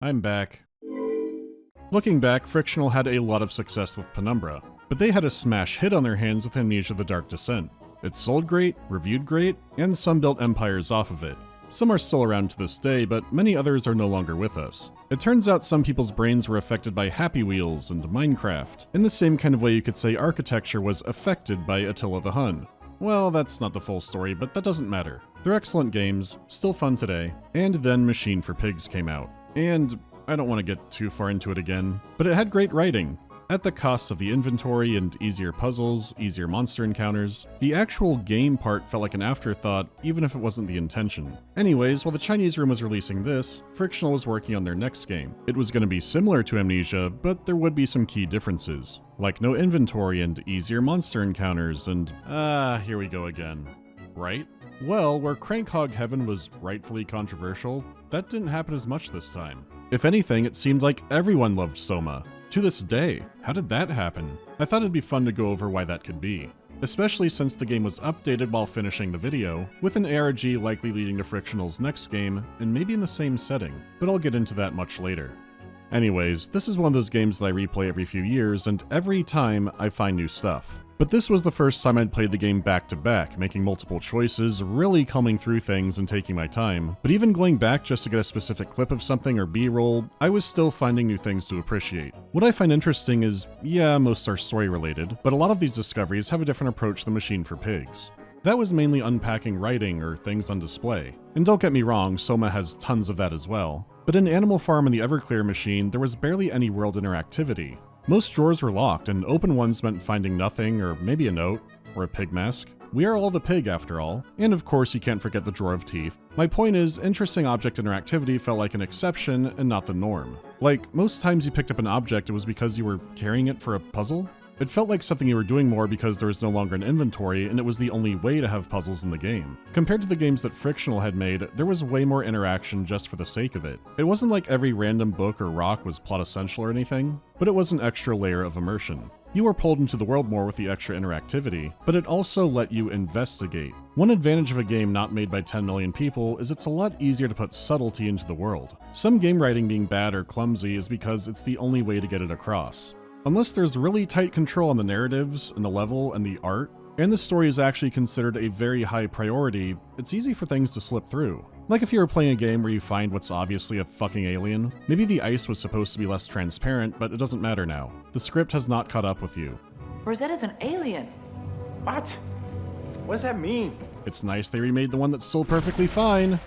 I'm back. Looking back, Frictional had a lot of success with Penumbra, but they had a smash hit on their hands with Amnesia: The Dark Descent. It sold great, reviewed great, and some built empires off of it. Some are still around to this day, but many others are no longer with us. It turns out some people's brains were affected by Happy Wheels and Minecraft, in the same kind of way you could say architecture was affected by Attila the Hun. Well, that's not the full story, but that doesn't matter. They're excellent games, still fun today, and then Machine for Pigs came out. And I don't want to get too far into it again, but it had great writing. At the cost of the inventory and easier puzzles, easier monster encounters, the actual game part felt like an afterthought, even if it wasn't the intention. Anyways, while the Chinese room was releasing this, Frictional was working on their next game. It was going to be similar to Amnesia, but there would be some key differences, like no inventory and easier monster encounters and here we go again. Right? Well, where Crank Hog Heaven was rightfully controversial, that didn't happen as much this time. If anything, it seemed like everyone loved Soma. To this day, how did that happen? I thought it'd be fun to go over why that could be, especially since the game was updated while finishing the video, with an ARG likely leading to Frictional's next game, and maybe in the same setting, but I'll get into that much later. Anyways, this is one of those games that I replay every few years, and every time I find new stuff. But this was the first time I'd played the game back to back, making multiple choices, really combing through things and taking my time. But even going back just to get a specific clip of something or B-roll, I was still finding new things to appreciate. What I find interesting is, yeah, most are story related, but a lot of these discoveries have a different approach than Machine for Pigs. That was mainly unpacking writing or things on display. And don't get me wrong, Soma has tons of that as well. But in Animal Farm and the Everclear machine, there was barely any world interactivity. Most drawers were locked, and open ones meant finding nothing, or maybe a note, or a pig mask. We are all the pig after all. And of course you can't forget the drawer of teeth. My point is, interesting object interactivity felt like an exception and not the norm. Like, most times you picked up an object, it was because you were carrying it for a puzzle? It felt like something you were doing more because there was no longer an inventory and it was the only way to have puzzles in the game. Compared to the games that Frictional had made, there was way more interaction just for the sake of it. It wasn't like every random book or rock was plot essential or anything, but it was an extra layer of immersion. You were pulled into the world more with the extra interactivity, but it also let you investigate. One advantage of a game not made by 10 million people is it's a lot easier to put subtlety into the world. Some game writing being bad or clumsy is because it's the only way to get it across. Unless there's really tight control on the narratives and the level and the art, and the story is actually considered a very high priority, it's easy for things to slip through. Like if you were playing a game where you find what's obviously a fucking alien. Maybe the ice was supposed to be less transparent, but it doesn't matter now. The script has not caught up with you. Rosetta's an alien. What? What does that mean? It's nice they remade the one that's still perfectly fine.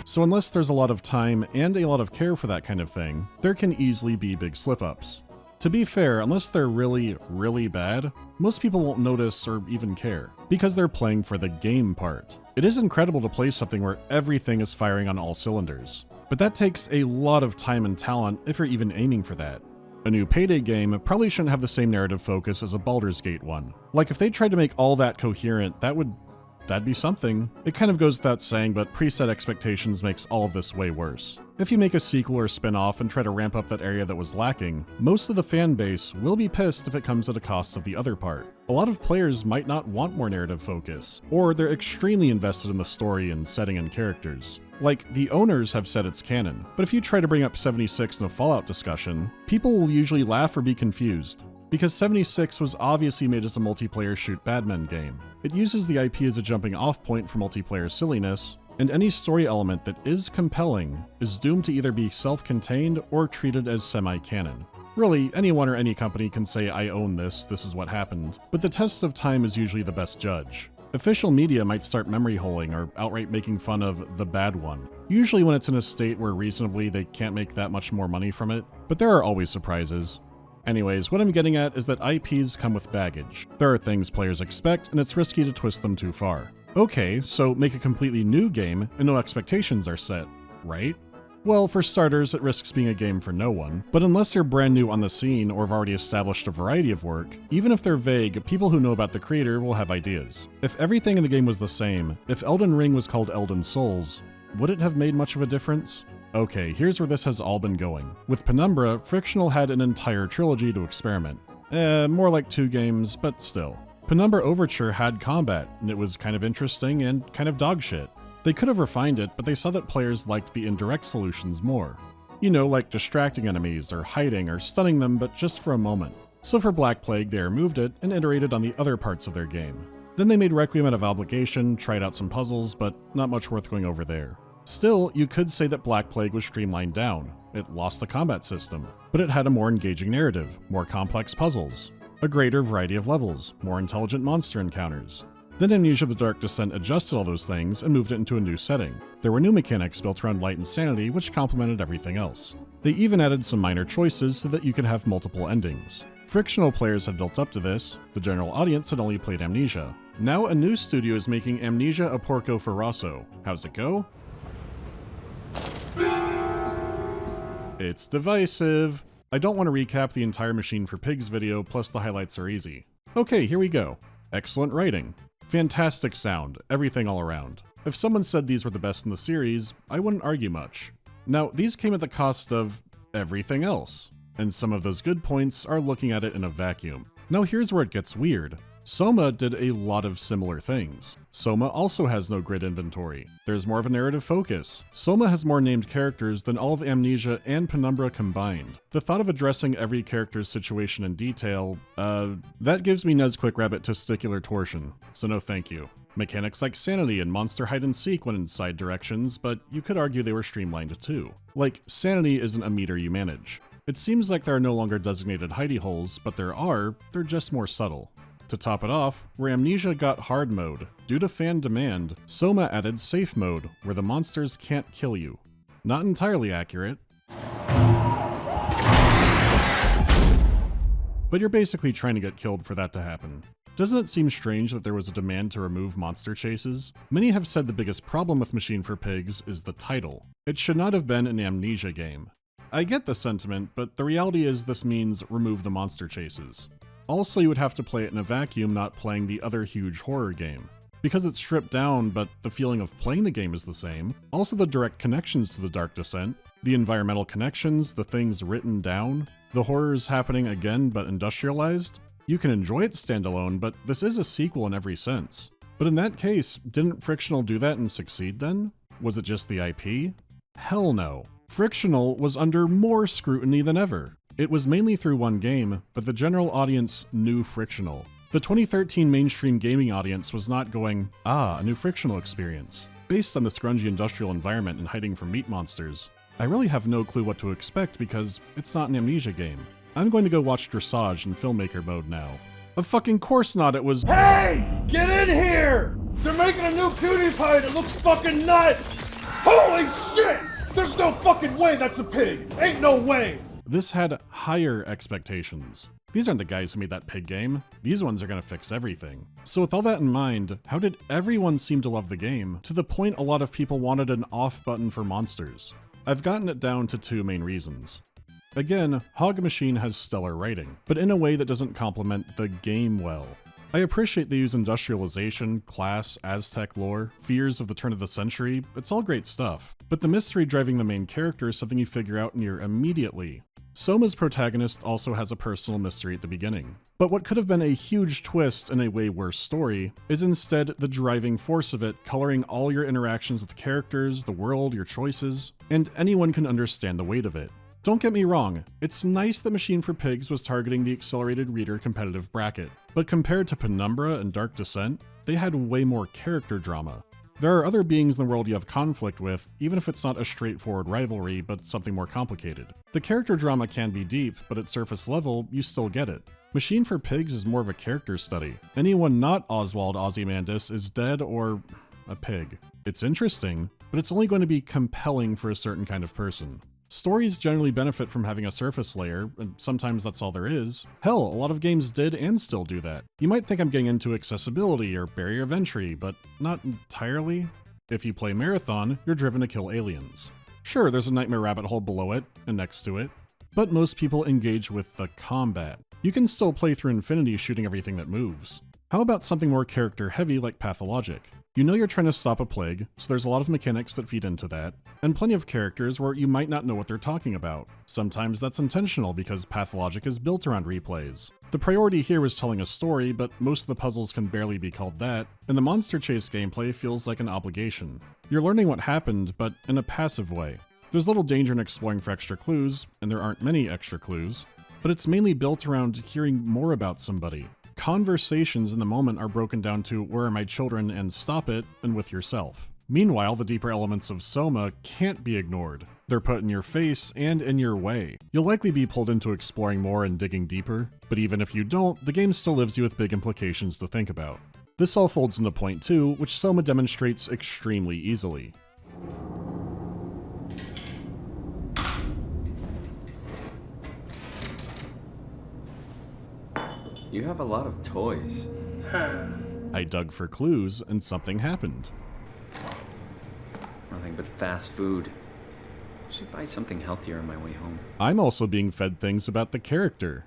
So unless there's a lot of time and a lot of care for that kind of thing, there can easily be big slip-ups. To be fair, unless they're really, really bad, most people won't notice or even care, because they're playing for the game part. It is incredible to play something where everything is firing on all cylinders, but that takes a lot of time and talent if you're even aiming for that. A new Payday game probably shouldn't have the same narrative focus as a Baldur's Gate one. Like if they tried to make all that coherent, that'd be something. It kind of goes without saying, but preset expectations makes all of this way worse. If you make a sequel or spin-off and try to ramp up that area that was lacking, most of the fan base will be pissed if it comes at a cost of the other part. A lot of players might not want more narrative focus, or they're extremely invested in the story and setting and characters. Like, the owners have said it's canon, but if you try to bring up 76 in a Fallout discussion, people will usually laugh or be confused. Because 76 was obviously made as a multiplayer shoot badmen game. It uses the IP as a jumping off point for multiplayer silliness, and any story element that is compelling is doomed to either be self-contained or treated as semi-canon. Really, anyone or any company can say I own this is what happened, but the test of time is usually the best judge. Official media might start memory holing or outright making fun of the bad one, usually when it's in a state where reasonably they can't make that much more money from it, but there are always surprises. Anyways, what I'm getting at is that IPs come with baggage. There are things players expect, and it's risky to twist them too far. Okay, so make a completely new game, and no expectations are set, right? Well, for starters, it risks being a game for no one, but unless you're brand new on the scene or have already established a variety of work, even if they're vague, people who know about the creator will have ideas. If everything in the game was the same, if Elden Ring was called Elden Souls, would it have made much of a difference? Okay, here's where this has all been going. With Penumbra, Frictional had an entire trilogy to experiment. More like 2 games, but still. Penumbra Overture had combat, and it was kind of interesting and kind of dogshit. They could have refined it, but they saw that players liked the indirect solutions more. You know, like distracting enemies or hiding or stunning them, but just for a moment. So for Black Plague, they removed it and iterated on the other parts of their game. Then they made Requiem out of Obligation, tried out some puzzles, but not much worth going over there. Still, you could say that Black Plague was streamlined down. It lost the combat system, but it had a more engaging narrative, more complex puzzles, a greater variety of levels, more intelligent monster encounters. Then Amnesia: The Dark Descent adjusted all those things and moved it into a new setting. There were new mechanics built around light and sanity, which complemented everything else. They even added some minor choices so that you could have multiple endings. Frictional players had built up to this, the general audience had only played Amnesia. Now a new studio is making Amnesia a Porco Ferrasso. How's it go? It's divisive. I don't want to recap the entire Machine for Pigs video, plus the highlights are easy. Okay, here we go. Excellent writing. Fantastic sound, everything all around. If someone said these were the best in the series, I wouldn't argue much. Now, these came at the cost of everything else, and some of those good points are looking at it in a vacuum. Now here's where it gets weird. SOMA did a lot of similar things. SOMA also has no grid inventory. There's more of a narrative focus. SOMA has more named characters than all of Amnesia and Penumbra combined. The thought of addressing every character's situation in detail, that gives me Nesquik Rabbit testicular torsion, so no thank you. Mechanics like Sanity and Monster Hide and Seek went in side directions, but you could argue they were streamlined too. Like, Sanity isn't a meter you manage. It seems like there are no longer designated hidey holes, but they're just more subtle. To top it off, where Amnesia got hard mode, due to fan demand, SOMA added safe mode, where the monsters can't kill you. Not entirely accurate, but you're basically trying to get killed for that to happen. Doesn't it seem strange that there was a demand to remove monster chases? Many have said the biggest problem with Machine for Pigs is the title. It should not have been an Amnesia game. I get the sentiment, but the reality is this means remove the monster chases. Also, you would have to play it in a vacuum, not playing the other huge horror game. Because it's stripped down, but the feeling of playing the game is the same. Also the direct connections to the Dark Descent, the environmental connections, the things written down, the horrors happening again but industrialized. You can enjoy it standalone, but this is a sequel in every sense. But in that case, didn't Frictional do that and succeed then? Was it just the IP? Hell no. Frictional was under more scrutiny than ever. It was mainly through one game, but the general audience knew Frictional. The 2013 mainstream gaming audience was not going, a new Frictional experience. Based on the scrungy industrial environment and hiding from meat monsters, I really have no clue what to expect because it's not an Amnesia game. I'm going to go watch Dressage in filmmaker mode now. Of fucking course not, it was— Hey! Get in here! They're making a new PewDiePie that looks fucking nuts! Holy shit! There's no fucking way that's a pig! Ain't no way! This had higher expectations. These aren't the guys who made that pig game. These ones are gonna fix everything. So with all that in mind, how did everyone seem to love the game, to the point a lot of people wanted an off button for monsters? I've gotten it down to two main reasons. Again, Hog Machine has stellar writing, but in a way that doesn't complement the game well. I appreciate they use industrialization, class, Aztec lore, fears of the turn of the century, it's all great stuff. But the mystery driving the main character is something you figure out near immediately. SOMA's protagonist also has a personal mystery at the beginning. But what could have been a huge twist and a way worse story is instead the driving force of it, coloring all your interactions with characters, the world, your choices, and anyone can understand the weight of it. Don't get me wrong, it's nice that Machine for Pigs was targeting the accelerated reader competitive bracket, but compared to Penumbra and Dark Descent, they had way more character drama. There are other beings in the world you have conflict with, even if it's not a straightforward rivalry, but something more complicated. The character drama can be deep, but at surface level, you still get it. Machine for Pigs is more of a character study. Anyone not Oswald Ozymandias is dead or a pig. It's interesting, but it's only going to be compelling for a certain kind of person. Stories generally benefit from having a surface layer, and sometimes that's all there is. Hell, a lot of games did and still do that. You might think I'm getting into accessibility or barrier of entry, but not entirely. If you play Marathon, you're driven to kill aliens. Sure, there's a nightmare rabbit hole below it, and next to it, but most people engage with the combat. You can still play through infinity shooting everything that moves. How about something more character heavy like Pathologic? You know you're trying to stop a plague, so there's a lot of mechanics that feed into that, and plenty of characters where you might not know what they're talking about. Sometimes that's intentional because Pathologic is built around replays. The priority here was telling a story, but most of the puzzles can barely be called that, and the monster chase gameplay feels like an obligation. You're learning what happened, but in a passive way. There's little danger in exploring for extra clues, and there aren't many extra clues, but it's mainly built around hearing more about somebody. Conversations in the moment are broken down to "where are my children" and "stop it," and with yourself. Meanwhile, the deeper elements of Soma can't be ignored. They're put in your face and in your way. You'll likely be pulled into exploring more and digging deeper, but even if you don't, the game still leaves you with big implications to think about. This all folds into point 2, which Soma demonstrates extremely easily. You have a lot of toys. I dug for clues, and something happened. Nothing but fast food. Should buy something healthier on my way home. I'm also being fed things about the character.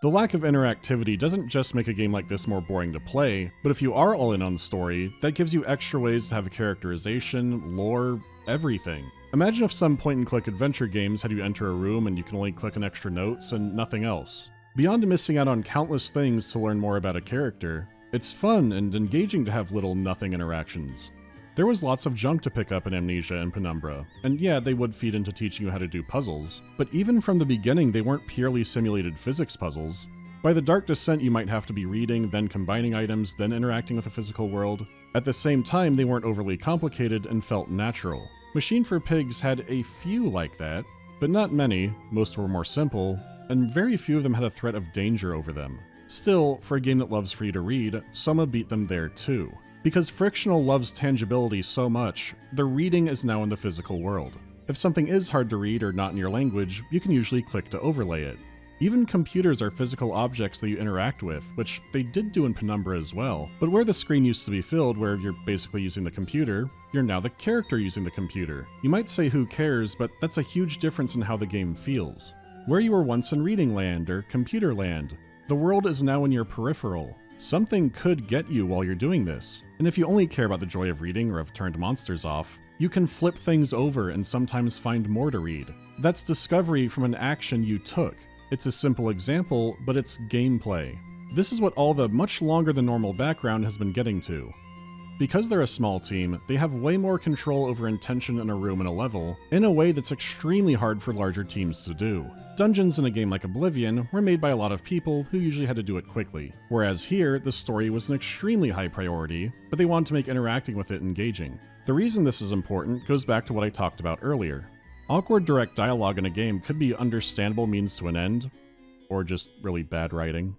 The lack of interactivity doesn't just make a game like this more boring to play, but if you are all in on the story, that gives you extra ways to have a characterization, lore, everything. Imagine if some point-and-click adventure games had you enter a room and you can only click on extra notes and nothing else. Beyond missing out on countless things to learn more about a character, it's fun and engaging to have little nothing interactions. There was lots of junk to pick up in Amnesia and Penumbra, and yeah, they would feed into teaching you how to do puzzles, but even from the beginning they weren't purely simulated physics puzzles. By the Dark Descent you might have to be reading, then combining items, then interacting with the physical world. At the same time, they weren't overly complicated and felt natural. Machine for Pigs had a few like that, but not many. Most were more simple, and very few of them had a threat of danger over them. Still, for a game that loves for you to read, Soma beat them there too. Because Frictional loves tangibility so much, the reading is now in the physical world. If something is hard to read or not in your language, you can usually click to overlay it. Even computers are physical objects that you interact with, which they did do in Penumbra as well, but where the screen used to be filled where you're basically using the computer, you're now the character using the computer. You might say who cares, but that's a huge difference in how the game feels. Where you were once in reading land or computer land, the world is now in your peripheral. Something could get you while you're doing this, and if you only care about the joy of reading or have turned monsters off, you can flip things over and sometimes find more to read. That's discovery from an action you took. It's a simple example, but it's gameplay. This is what all the much longer than normal background has been getting to. Because they're a small team, they have way more control over intention in a room and a level, in a way that's extremely hard for larger teams to do. Dungeons in a game like Oblivion were made by a lot of people who usually had to do it quickly, whereas here, the story was an extremely high priority, but they wanted to make interacting with it engaging. The reason this is important goes back to what I talked about earlier. Awkward direct dialogue in a game could be understandable means to an end, or just really bad writing.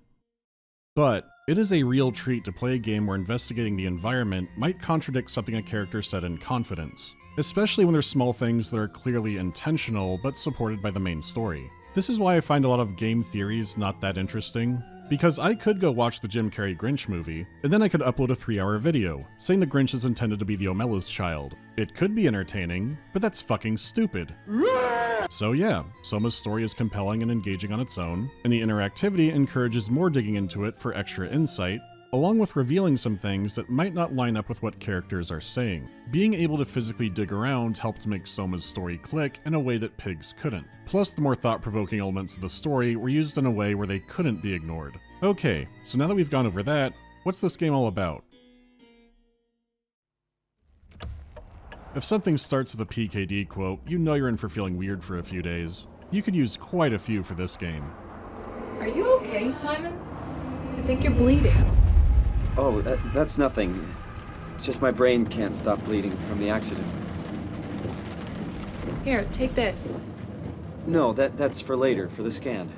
But it is a real treat to play a game where investigating the environment might contradict something a character said in confidence, especially when there's small things that are clearly intentional but supported by the main story. This is why I find a lot of game theories not that interesting, because I could go watch the Jim Carrey Grinch movie, and then I could upload a 3-hour video, saying the Grinch is intended to be the O'Malley's child. It could be entertaining, but that's fucking stupid. So yeah, Soma's story is compelling and engaging on its own, and the interactivity encourages more digging into it for extra insight, along with revealing some things that might not line up with what characters are saying. Being able to physically dig around helped make Soma's story click in a way that Pigs couldn't. Plus, the more thought-provoking elements of the story were used in a way where they couldn't be ignored. Okay, so now that we've gone over that, what's this game all about? If something starts with a PKD quote, you know you're in for feeling weird for a few days. You could use quite a few for this game. Are you okay, Simon? I think you're bleeding. Oh, that's nothing. It's just my brain can't stop bleeding from the accident. Here, take this. No, that's for later, for the scan.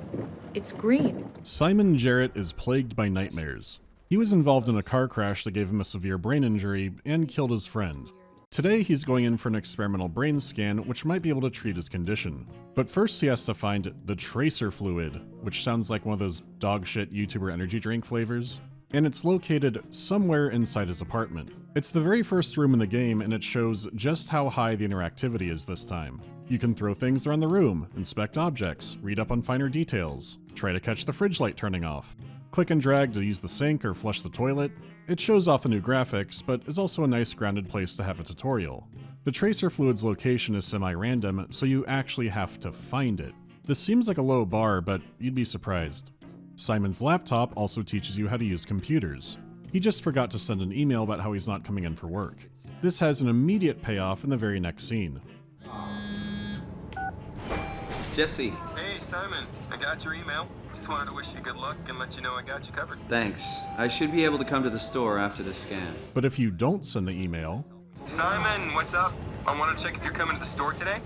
It's green. Simon Jarrett is plagued by nightmares. He was involved in a car crash that gave him a severe brain injury and killed his friend. Today, he's going in for an experimental brain scan, which might be able to treat his condition. But first he has to find the tracer fluid, which sounds like one of those dog shit YouTuber energy drink flavors. And it's located somewhere inside his apartment. It's the very first room in the game, and it shows just how high the interactivity is this time. You can throw things around the room, inspect objects, read up on finer details, try to catch the fridge light turning off, click and drag to use the sink or flush the toilet. It shows off the new graphics, but is also a nice grounded place to have a tutorial. The tracer fluid's location is semi-random, so you actually have to find it. This seems like a low bar, but you'd be surprised. Simon's laptop also teaches you how to use computers. He just forgot to send an email about how he's not coming in for work. This has an immediate payoff in the very next scene. Jesse. Hey, Simon. I got your email. Just wanted to wish you good luck and let you know I got you covered. Thanks. I should be able to come to the store after the scan. But if you don't send the email, Simon, what's up? I want to check if you're coming to the store today.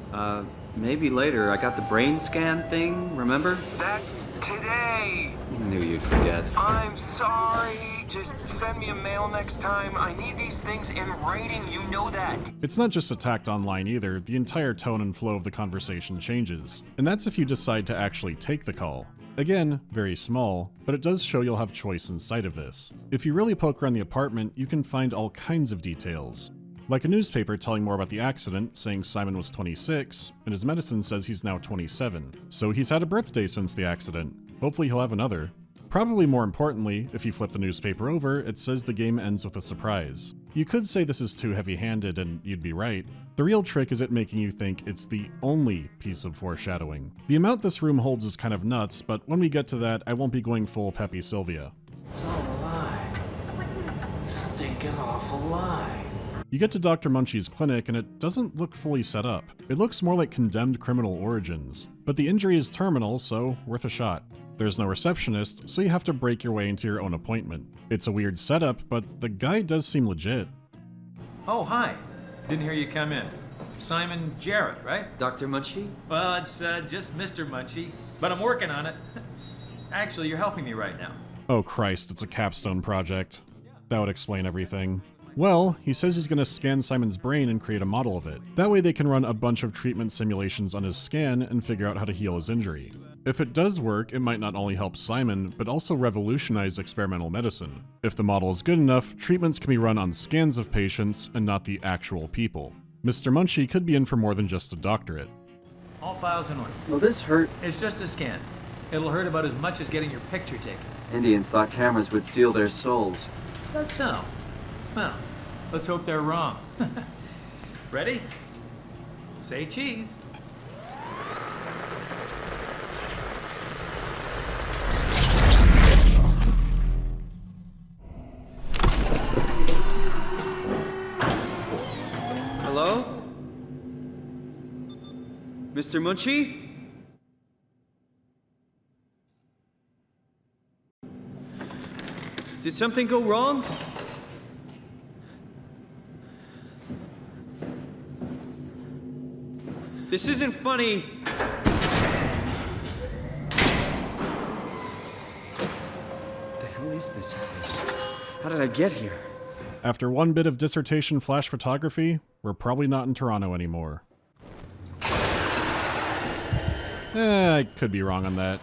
Maybe later. I got the brain scan thing, remember? That's today. Knew you'd forget. I'm sorry. Just send me a mail next time. I need these things in writing. You know that. it's not just attacked online either, the entire tone and flow of the conversation changes. And that's if you decide to actually take the call. Again, very small, but it does show you'll have choice in sight of this. If you really poke around the apartment, you can find all kinds of details. Like a newspaper telling more about the accident, saying Simon was 26, and his medicine says he's now 27. So he's had a birthday since the accident. Hopefully he'll have another. Probably more importantly, if you flip the newspaper over, it says the game ends with a surprise. You could say this is too heavy-handed, and you'd be right. The real trick is it making you think it's the only piece of foreshadowing. The amount this room holds is kind of nuts, but when we get to that, I won't be going full Peppy Sylvia. It's all a lie. Stinking awful lie. You get to Dr. Munchie's clinic and it doesn't look fully set up. It looks more like condemned criminal origins. But the injury is terminal, so worth a shot. There's no receptionist, so you have to break your way into your own appointment. It's a weird setup, but the guy does seem legit. Oh, hi. Didn't hear you come in. Simon Jarrett, right? Dr. Munchie? Well, it's just Mr. Munchie, but I'm working on it. Actually, you're helping me right now. Oh Christ, it's a capstone project. That would explain everything. Well, he says he's going to scan Simon's brain and create a model of it. That way they can run a bunch of treatment simulations on his scan and figure out how to heal his injury. If it does work, it might not only help Simon, but also revolutionize experimental medicine. If the model is good enough, treatments can be run on scans of patients and not the actual people. Mr. Munchie could be in for more than just a doctorate. All files in order. Will this hurt? It's just a scan. It'll hurt about as much as getting your picture taken. Indians thought cameras would steal their souls. That's so. Well, let's hope they're wrong. Ready? Say cheese. Hello? Mr. Munchie? Did something go wrong? This isn't funny. What the hell is this place? How did I get here? After one bit of dissertation flash photography, we're probably not in Toronto anymore. I could be wrong on that.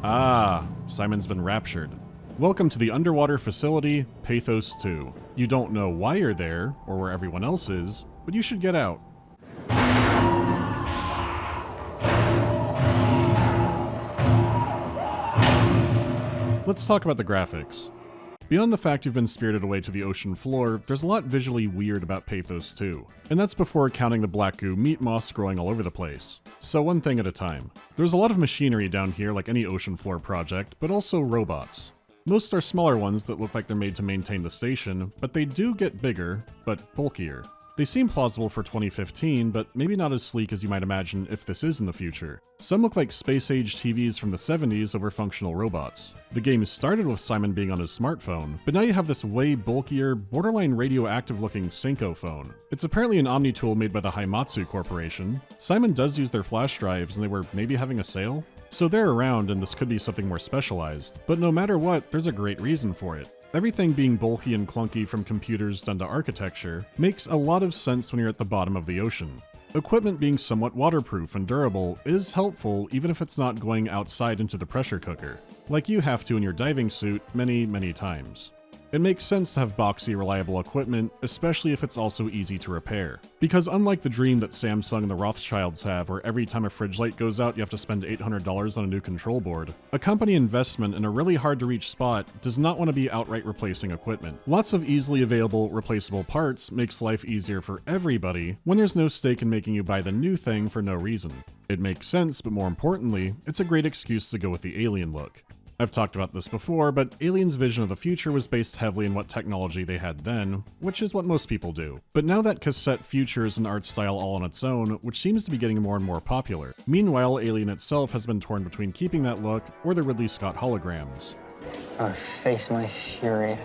Ah, Simon's been raptured. Welcome to the underwater facility, Pathos 2. You don't know why you're there, or where everyone else is, but you should get out. Let's talk about the graphics. Beyond the fact you've been spirited away to the ocean floor, there's a lot visually weird about Pathos 2. And that's before counting the black goo meat moss growing all over the place. So one thing at a time. There's a lot of machinery down here like any ocean floor project, but also robots. Most are smaller ones that look like they're made to maintain the station, but they do get bigger, but bulkier. They seem plausible for 2015, but maybe not as sleek as you might imagine if this is in the future. Some look like space-age TVs from the 70s over functional robots. The game started with Simon being on his smartphone, but now you have this way bulkier, borderline radioactive-looking Senko phone. It's apparently an Omni-tool made by the Haimatsu Corporation. Simon does use their flash drives, and they were maybe having a sale? So they're around, and this could be something more specialized. But no matter what, there's a great reason for it. Everything being bulky and clunky from computers done to architecture makes a lot of sense when you're at the bottom of the ocean. Equipment being somewhat waterproof and durable is helpful even if it's not going outside into the pressure cooker, like you have to in your diving suit many times. It makes sense to have boxy, reliable equipment, especially if it's also easy to repair. Because unlike the dream that Samsung and the Rothschilds have, where every time a fridge light goes out you have to spend $800 on a new control board, a company investment in a really hard-to-reach spot does not want to be outright replacing equipment. Lots of easily available, replaceable parts makes life easier for everybody when there's no stake in making you buy the new thing for no reason. It makes sense, but more importantly, it's a great excuse to go with the alien look. I've talked about this before, but Alien's vision of the future was based heavily on what technology they had then, which is what most people do. But now that cassette future is an art style all on its own, which seems to be getting more and more popular. Meanwhile, Alien itself has been torn between keeping that look or the Ridley Scott holograms. Face my fury.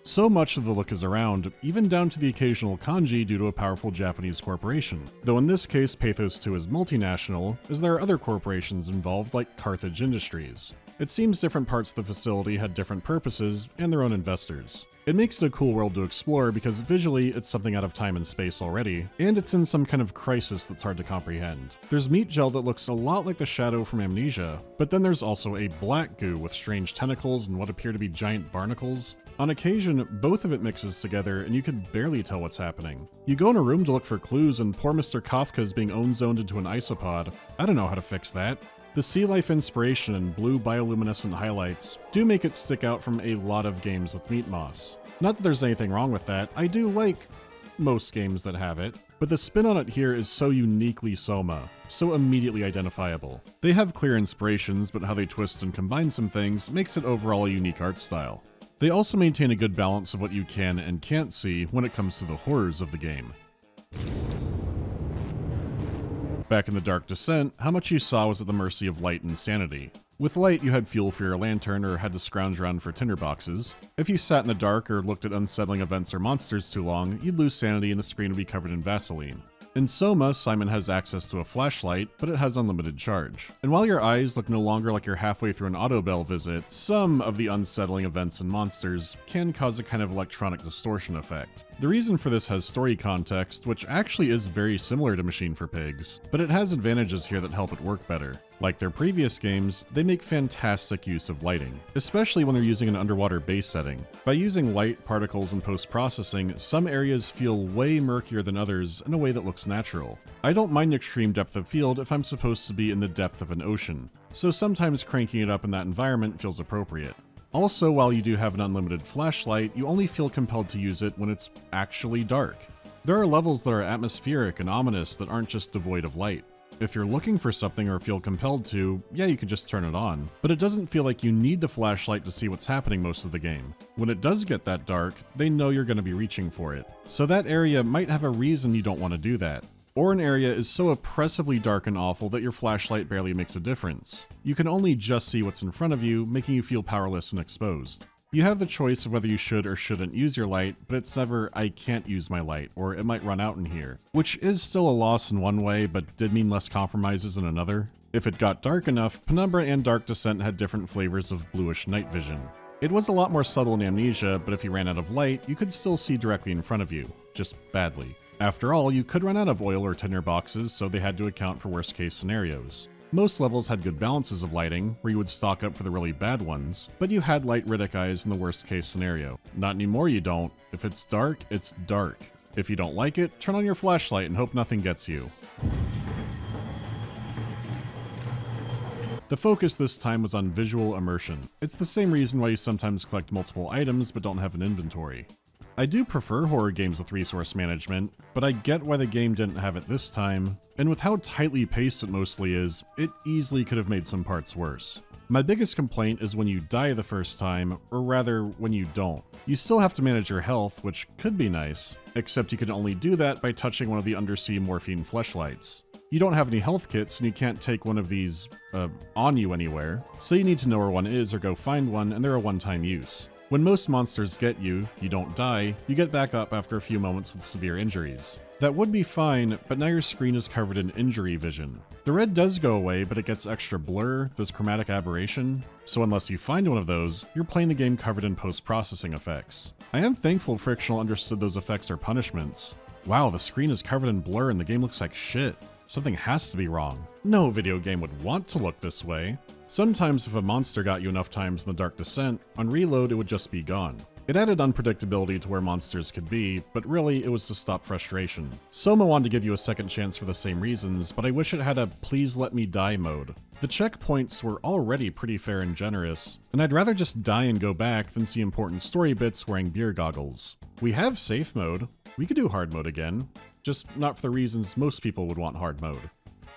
So much of the look is around, even down to the occasional kanji due to a powerful Japanese corporation. Though in this case, Pathos 2 is multinational, as there are other corporations involved like Carthage Industries. It seems different parts of the facility had different purposes and their own investors. It makes it a cool world to explore because visually it's something out of time and space already, and it's in some kind of crisis that's hard to comprehend. There's meat gel that looks a lot like the Shadow from Amnesia, but then there's also a black goo with strange tentacles and what appear to be giant barnacles. On occasion, both of it mixes together and you can barely tell what's happening. You go in a room to look for clues and poor Mr. Kafka is being own-zoned into an isopod. I don't know how to fix that. The sea life inspiration and blue bioluminescent highlights do make it stick out from a lot of games with meat moss. Not that there's anything wrong with that, I do like most games that have it, but the spin on it here is so uniquely Soma, so immediately identifiable. They have clear inspirations, but how they twist and combine some things makes it overall a unique art style. They also maintain a good balance of what you can and can't see when it comes to the horrors of the game. Back in the Dark Descent, how much you saw was at the mercy of light and sanity. With light, you had fuel for your lantern or had to scrounge around for tinderboxes. If you sat in the dark or looked at unsettling events or monsters too long, you'd lose sanity and the screen would be covered in Vaseline. In Soma, Simon has access to a flashlight, but it has unlimited charge. And while your eyes look no longer like you're halfway through an Autobell visit, some of the unsettling events and monsters can cause a kind of electronic distortion effect. The reason for this has story context, which actually is very similar to Machine for Pigs, but it has advantages here that help it work better. Like their previous games, they make fantastic use of lighting, especially when they're using an underwater base setting. By using light, particles, and post-processing, some areas feel way murkier than others in a way that looks natural. I don't mind extreme depth of field if I'm supposed to be in the depth of an ocean, so sometimes cranking it up in that environment feels appropriate. Also, while you do have an unlimited flashlight, you only feel compelled to use it when it's actually dark. There are levels that are atmospheric and ominous that aren't just devoid of light. If you're looking for something or feel compelled to, yeah, you can just turn it on. But it doesn't feel like you need the flashlight to see what's happening most of the game. When it does get that dark, they know you're going to be reaching for it. So that area might have a reason you don't want to do that. Or an area is so oppressively dark and awful that your flashlight barely makes a difference. You can only just see what's in front of you, making you feel powerless and exposed. You have the choice of whether you should or shouldn't use your light, but it's never, I can't use my light, or it might run out in here. Which is still a loss in one way, but did mean less compromises in another. If it got dark enough, Penumbra and Dark Descent had different flavors of bluish night vision. It was a lot more subtle in Amnesia, but if you ran out of light, you could still see directly in front of you, just badly. After all, you could run out of oil or tinder boxes, so they had to account for worst case scenarios. Most levels had good balances of lighting, where you would stock up for the really bad ones, but you had light Riddick eyes in the worst case scenario. Not anymore you don't. If it's dark, it's dark. If you don't like it, turn on your flashlight and hope nothing gets you. The focus this time was on visual immersion. It's the same reason why you sometimes collect multiple items but don't have an inventory. I do prefer horror games with resource management, but I get why the game didn't have it this time, and with how tightly paced it mostly is, it easily could have made some parts worse. My biggest complaint is when you die the first time, or rather, when you don't. You still have to manage your health, which could be nice, except you can only do that by touching one of the undersea morphine fleshlights. You don't have any health kits, and you can't take one of these, on you anywhere, so you need to know where one is or go find one, and they're a one-time use. When most monsters get you, you don't die, you get back up after a few moments with severe injuries. That would be fine, but now your screen is covered in injury vision. The red does go away, but it gets extra blur, there's chromatic aberration, so unless you find one of those, you're playing the game covered in post-processing effects. I am thankful Frictional understood those effects are punishments. Wow, the screen is covered in blur and the game looks like shit. Something has to be wrong. No video game would want to look this way. Sometimes if a monster got you enough times in the Dark Descent, on reload it would just be gone. It added unpredictability to where monsters could be, but really it was to stop frustration. Soma wanted to give you a second chance for the same reasons, but I wish it had a please let me die mode. The checkpoints were already pretty fair and generous, and I'd rather just die and go back than see important story bits wearing beer goggles. We have safe mode. We could do hard mode again, just not for the reasons most people would want hard mode.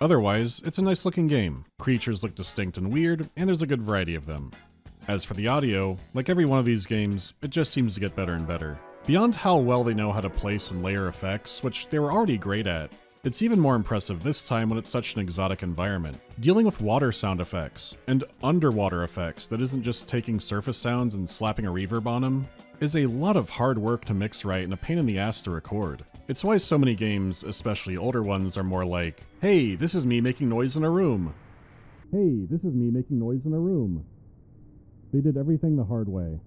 Otherwise, it's a nice looking game. Creatures look distinct and weird, and there's a good variety of them. As for the audio, like every one of these games, it just seems to get better and better. Beyond how well they know how to place and layer effects, which they were already great at, it's even more impressive this time when it's such an exotic environment. Dealing with water sound effects, and underwater effects that isn't just taking surface sounds and slapping a reverb on them, is a lot of hard work to mix right and a pain in the ass to record. It's why so many games, especially older ones, are more like, hey, this is me making noise in a room. Hey, this is me making noise in a room. They did everything the hard way.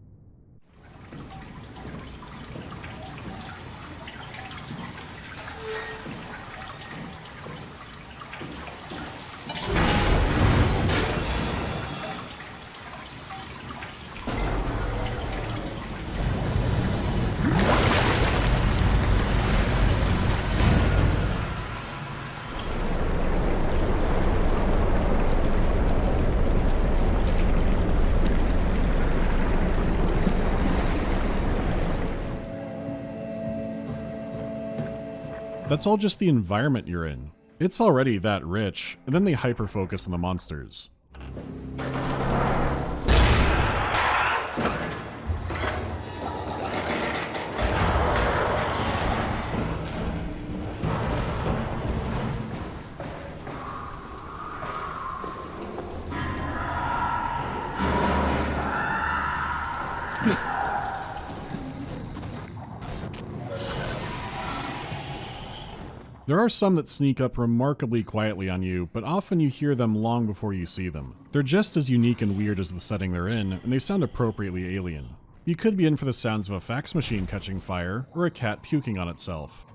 That's all just the environment you're in. It's already that rich, and then they hyper-focus on the monsters. There are some that sneak up remarkably quietly on you, but often you hear them long before you see them. They're just as unique and weird as the setting they're in, and they sound appropriately alien. You could be in for the sounds of a fax machine catching fire, or a cat puking on itself.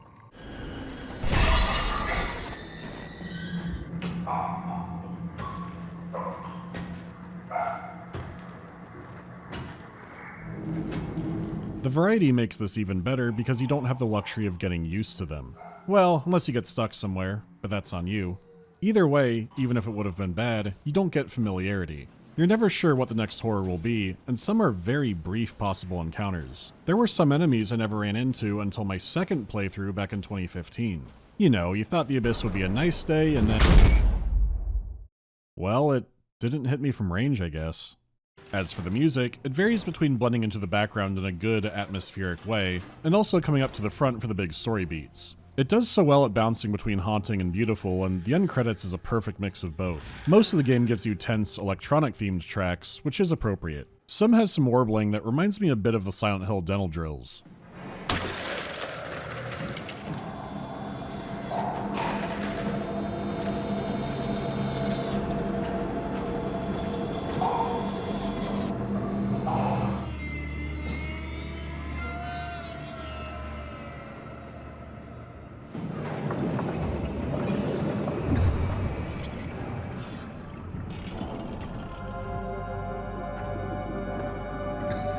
The variety makes this even better because you don't have the luxury of getting used to them. Well, unless you get stuck somewhere, but that's on you. Either way, even if it would have been bad, you don't get familiarity. You're never sure what the next horror will be, and some are very brief possible encounters. There were some enemies I never ran into until my second playthrough back in 2015. You know, you thought the Abyss would be a nice day, and then... well, it didn't hit me from range, I guess. As for the music, it varies between blending into the background in a good, atmospheric way, and also coming up to the front for the big story beats. It does so well at bouncing between haunting and beautiful, and the end credits is a perfect mix of both. Most of the game gives you tense, electronic-themed tracks, which is appropriate. Some has some warbling that reminds me a bit of the Silent Hill dental drills.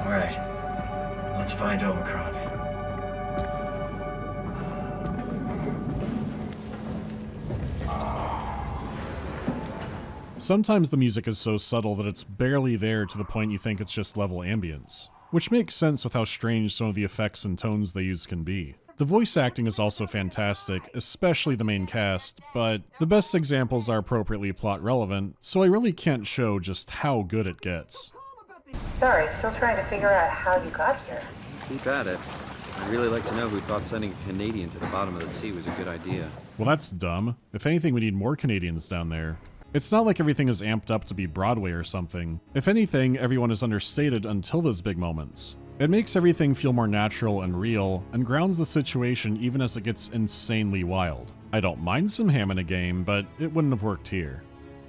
Alright, let's find Omicron. Sometimes the music is so subtle that it's barely there to the point you think it's just level ambience, which makes sense with how strange some of the effects and tones they use can be. The voice acting is also fantastic, especially the main cast, but the best examples are appropriately plot relevant, so I really can't show just how good it gets. Sorry, still trying to figure out how you got here. Keep at it. I'd really like to know who thought sending a Canadian to the bottom of the sea was a good idea. Well, that's dumb. If anything, we need more Canadians down there. It's not like everything is amped up to be Broadway or something. If anything, everyone is understated until those big moments. It makes everything feel more natural and real, and grounds the situation even as it gets insanely wild. I don't mind some ham in a game, but it wouldn't have worked here.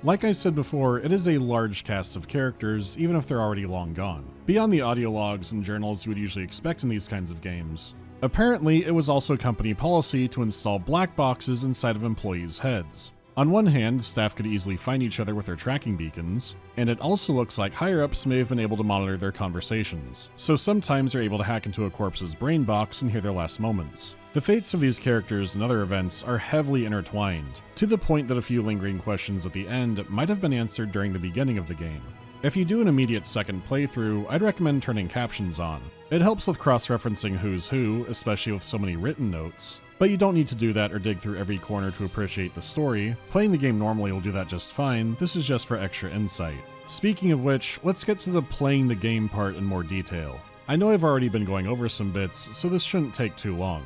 Like I said before, it is a large cast of characters, even if they're already long gone. Beyond the audio logs and journals you would usually expect in these kinds of games. Apparently, it was also company policy to install black boxes inside of employees' heads. On one hand, staff could easily find each other with their tracking beacons, and it also looks like higher-ups may have been able to monitor their conversations, so sometimes you're able to hack into a corpse's brain box and hear their last moments. The fates of these characters and other events are heavily intertwined, to the point that a few lingering questions at the end might have been answered during the beginning of the game. If you do an immediate second playthrough, I'd recommend turning captions on. It helps with cross-referencing who's who, especially with so many written notes, But you don't need to do that or dig through every corner to appreciate the story. Playing the game normally will do that just fine, this is just for extra insight. Speaking of which, let's get to the playing the game part in more detail. I know I've already been going over some bits, so this shouldn't take too long.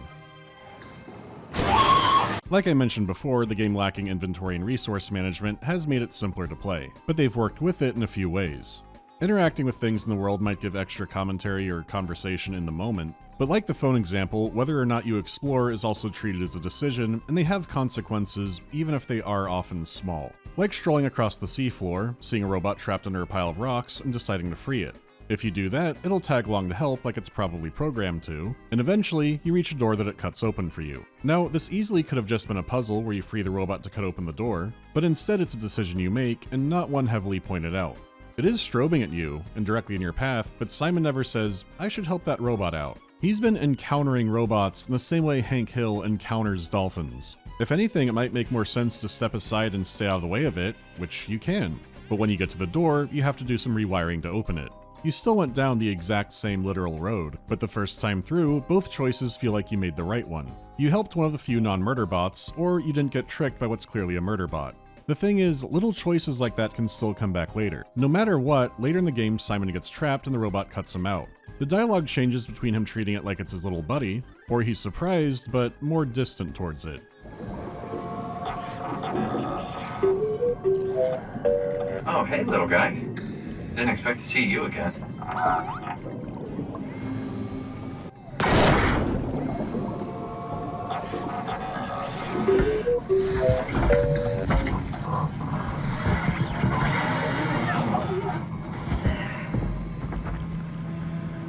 Like I mentioned before, the game lacking inventory and resource management has made it simpler to play, but they've worked with it in a few ways. Interacting with things in the world might give extra commentary or conversation in the moment, but like the phone example, whether or not you explore is also treated as a decision, and they have consequences even if they are often small. Like strolling across the seafloor, seeing a robot trapped under a pile of rocks, and deciding to free it. If you do that, it'll tag along to help like it's probably programmed to, and eventually you reach a door that it cuts open for you. Now, this easily could have just been a puzzle where you free the robot to cut open the door, but instead it's a decision you make and not one heavily pointed out. It is strobing at you and directly in your path, but Simon never says, I should help that robot out. He's been encountering robots in the same way Hank Hill encounters dolphins. If anything, it might make more sense to step aside and stay out of the way of it, which you can. But when you get to the door, you have to do some rewiring to open it. You still went down the exact same literal road, but the first time through, both choices feel like you made the right one. You helped one of the few non-murder bots, or you didn't get tricked by what's clearly a murder bot. The thing is, little choices like that can still come back later. No matter what, later in the game Simon gets trapped and the robot cuts him out. The dialogue changes between him treating it like it's his little buddy, or he's surprised but more distant towards it. Oh, hey, little guy. Didn't expect to see you again.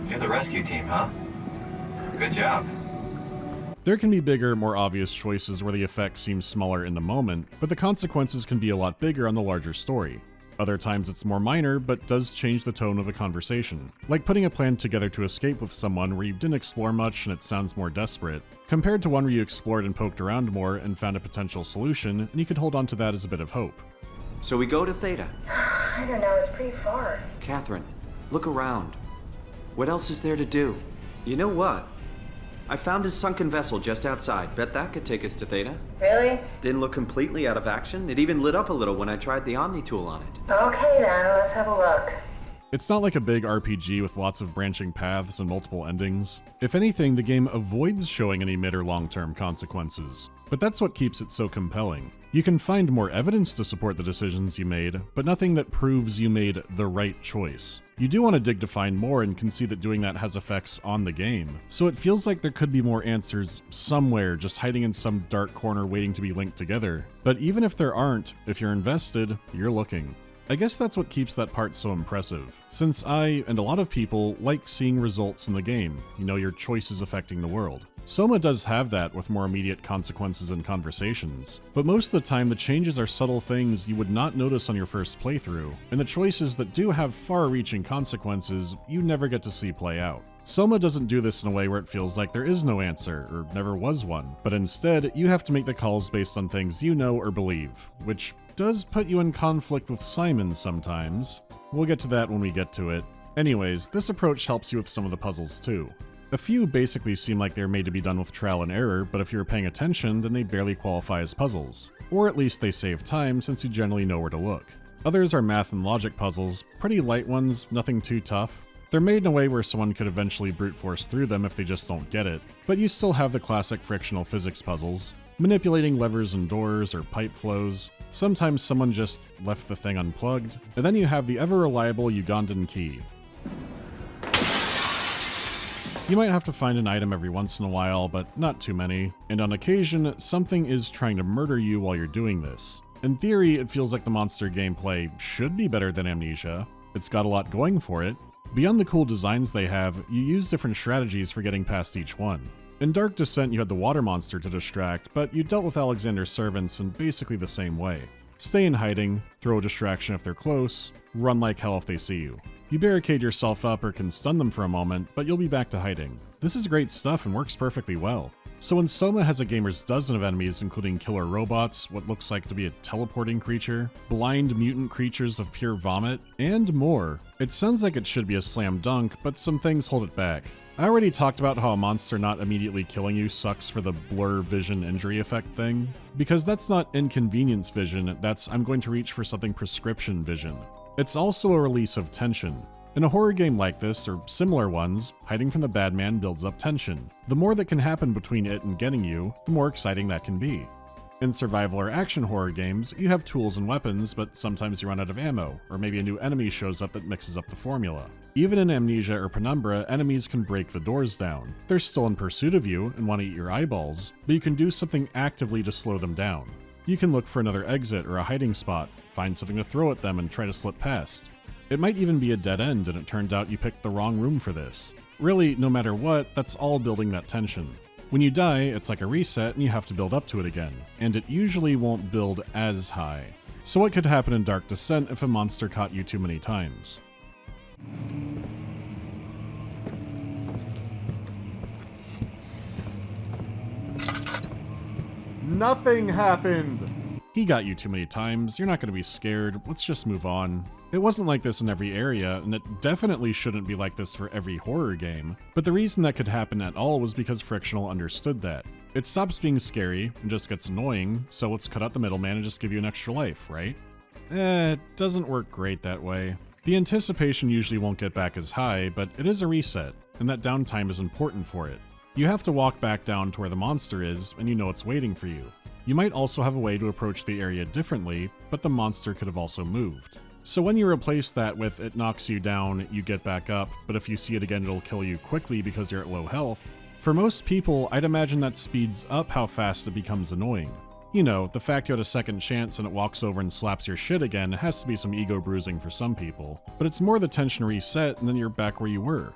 You're the rescue team, huh? Good job. There can be bigger, more obvious choices where the effect seems smaller in the moment, but the consequences can be a lot bigger on the larger story. Other times it's more minor, but does change the tone of a conversation. Like putting a plan together to escape with someone where you didn't explore much and it sounds more desperate, compared to one where you explored and poked around more and found a potential solution, and you could hold on to that as a bit of hope. So we go to Theta. I don't know, it's pretty far. Catherine, look around. What else is there to do? You know what? I found his sunken vessel just outside. Bet that could take us to Theta. Really? Didn't look completely out of action. It even lit up a little when I tried the Omni tool on it. Okay then, let's have a look. It's not like a big RPG with lots of branching paths and multiple endings. If anything, the game avoids showing any mid or long-term consequences. But that's what keeps it so compelling. You can find more evidence to support the decisions you made, but nothing that proves you made the right choice. You do want to dig to find more and can see that doing that has effects on the game, so it feels like there could be more answers somewhere just hiding in some dark corner waiting to be linked together. But even if there aren't, if you're invested, you're looking. I guess that's what keeps that part so impressive, since I, and a lot of people, like seeing results in the game, your choices affecting the world. SOMA does have that with more immediate consequences and conversations, but most of the time the changes are subtle things you would not notice on your first playthrough, and the choices that do have far-reaching consequences you never get to see play out. SOMA doesn't do this in a way where it feels like there is no answer, or never was one, but instead you have to make the calls based on things you know or believe, which does put you in conflict with Simon sometimes. We'll get to that when we get to it. Anyways, this approach helps you with some of the puzzles too. A few basically seem like they're made to be done with trial and error, but if you're paying attention, then they barely qualify as puzzles. Or at least they save time since you generally know where to look. Others are math and logic puzzles, pretty light ones, nothing too tough. They're made in a way where someone could eventually brute force through them if they just don't get it, but you still have the classic frictional physics puzzles, manipulating levers and doors or pipe flows. Sometimes someone just left the thing unplugged, and then you have the ever-reliable Ugandan key. You might have to find an item every once in a while, but not too many, and on occasion, something is trying to murder you while you're doing this. In theory, it feels like the monster gameplay should be better than Amnesia. It's got a lot going for it. Beyond the cool designs they have, you use different strategies for getting past each one. In Dark Descent you had the water monster to distract, but you dealt with Alexander's servants in basically the same way. Stay in hiding, throw a distraction if they're close, run like hell if they see you. You barricade yourself up or can stun them for a moment, but you'll be back to hiding. This is great stuff and works perfectly well. So when SOMA has a gamer's dozen of enemies including killer robots, what looks like to be a teleporting creature, blind mutant creatures of pure vomit, and more, it sounds like it should be a slam dunk, but some things hold it back. I already talked about how a monster not immediately killing you sucks for the blur vision injury effect thing, because that's not inconvenience vision, that's I'm going to reach for something prescription vision. It's also a release of tension. In a horror game like this, or similar ones, hiding from the bad man builds up tension. The more that can happen between it and getting you, the more exciting that can be. In survival or action horror games, you have tools and weapons, but sometimes you run out of ammo, or maybe a new enemy shows up that mixes up the formula. Even in Amnesia or Penumbra, enemies can break the doors down. They're still in pursuit of you and want to eat your eyeballs, but you can do something actively to slow them down. You can look for another exit or a hiding spot, find something to throw at them and try to slip past. It might even be a dead end and it turned out you picked the wrong room for this. Really, no matter what, that's all building that tension. When you die, it's like a reset and you have to build up to it again, and it usually won't build as high. So what could happen in Dark Descent if a monster caught you too many times? Nothing happened! He got you too many times, you're not going to be scared, let's just move on. It wasn't like this in every area, and it definitely shouldn't be like this for every horror game, but the reason that could happen at all was because Frictional understood that. It stops being scary and just gets annoying, so let's cut out the middleman and just give you an extra life, right? It doesn't work great that way. The anticipation usually won't get back as high, but it is a reset, and that downtime is important for it. You have to walk back down to where the monster is, and you know it's waiting for you. You might also have a way to approach the area differently, but the monster could have also moved. So when you replace that with it knocks you down, you get back up, but if you see it again it'll kill you quickly because you're at low health, for most people I'd imagine that speeds up how fast it becomes annoying. You know, the fact you had a second chance and it walks over and slaps your shit again has to be some ego bruising for some people, but it's more the tension reset and then you're back where you were.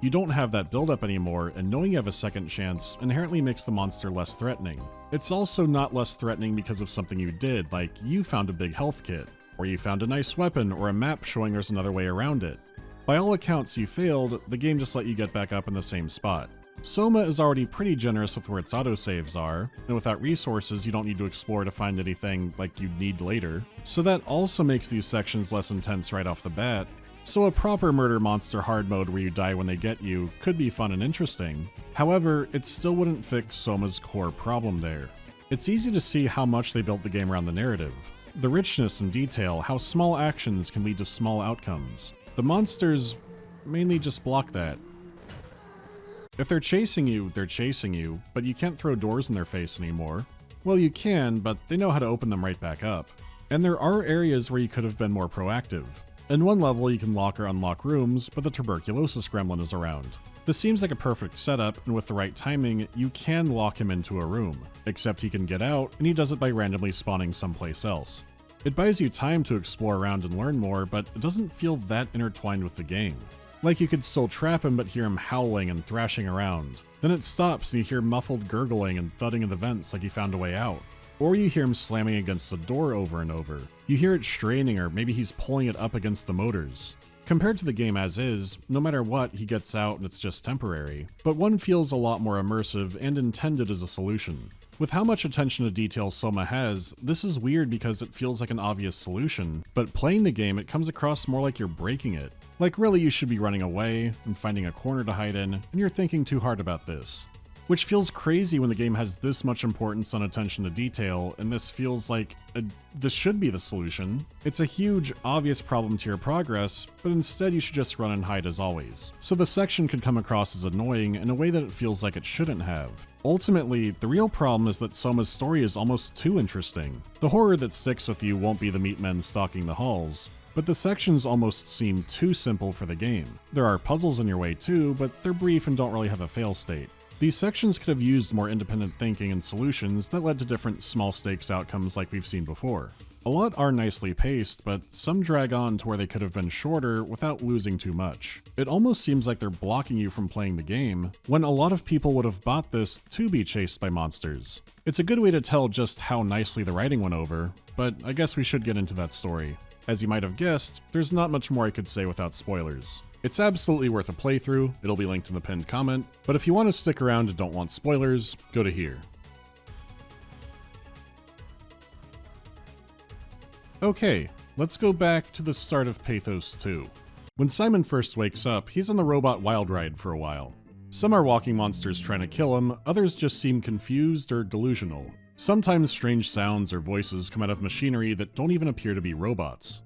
You don't have that buildup anymore, and knowing you have a second chance inherently makes the monster less threatening. It's also not less threatening because of something you did, like you found a big health kit, or you found a nice weapon or a map showing there's another way around it. By all accounts you failed, the game just let you get back up in the same spot. SOMA is already pretty generous with where its autosaves are, and without resources you don't need to explore to find anything like you'd need later, so that also makes these sections less intense right off the bat. So a proper murder monster hard mode where you die when they get you could be fun and interesting. However, it still wouldn't fix SOMA's core problem there. It's easy to see how much they built the game around the narrative. The richness and detail, how small actions can lead to small outcomes. The monsters mainly just block that. If they're chasing you, but you can't throw doors in their face anymore. Well, you can, but they know how to open them right back up. And there are areas where you could have been more proactive. In one level, you can lock or unlock rooms, but the tuberculosis gremlin is around. This seems like a perfect setup, and with the right timing, you can lock him into a room. Except he can get out, and he does it by randomly spawning someplace else. It buys you time to explore around and learn more, but it doesn't feel that intertwined with the game. Like you could still trap him but hear him howling and thrashing around. Then it stops and you hear muffled gurgling and thudding in the vents like he found a way out. Or you hear him slamming against the door over and over. You hear it straining, or maybe he's pulling it up against the motors. Compared to the game as is, no matter what, he gets out and it's just temporary. But one feels a lot more immersive and intended as a solution. With how much attention to detail SOMA has, this is weird because it feels like an obvious solution, but playing the game it comes across more like you're breaking it. Like really you should be running away and finding a corner to hide in, and you're thinking too hard about this. Which feels crazy when the game has this much importance on attention to detail, and this feels like this should be the solution. It's a huge, obvious problem to your progress, but instead you should just run and hide as always. So the section could come across as annoying in a way that it feels like it shouldn't have. Ultimately, the real problem is that SOMA's story is almost too interesting. The horror that sticks with you won't be the meatmen stalking the halls, but the sections almost seem too simple for the game. There are puzzles in your way too, but they're brief and don't really have a fail state. These sections could have used more independent thinking and solutions that led to different small stakes outcomes like we've seen before. A lot are nicely paced, but some drag on to where they could have been shorter without losing too much. It almost seems like they're blocking you from playing the game, when a lot of people would have bought this to be chased by monsters. It's a good way to tell just how nicely the writing went over, but I guess we should get into that story. As you might have guessed, there's not much more I could say without spoilers. It's absolutely worth a playthrough, it'll be linked in the pinned comment, but if you want to stick around and don't want spoilers, go to here. Okay, let's go back to the start of Pathos 2. When Simon first wakes up, he's on the robot wild ride for a while. Some are walking monsters trying to kill him, others just seem confused or delusional. Sometimes strange sounds or voices come out of machinery that don't even appear to be robots.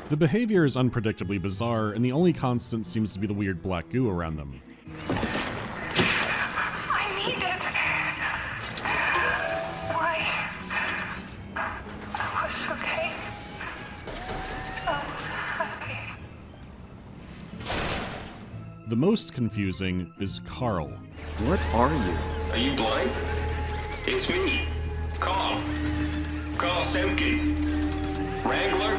The behavior is unpredictably bizarre, and the only constant seems to be the weird black goo around them. I need it. Why? I was okay. I was happy. The most confusing is Carl. What are you? Are you blind? It's me, Carl. Carl Semke. Wrangler?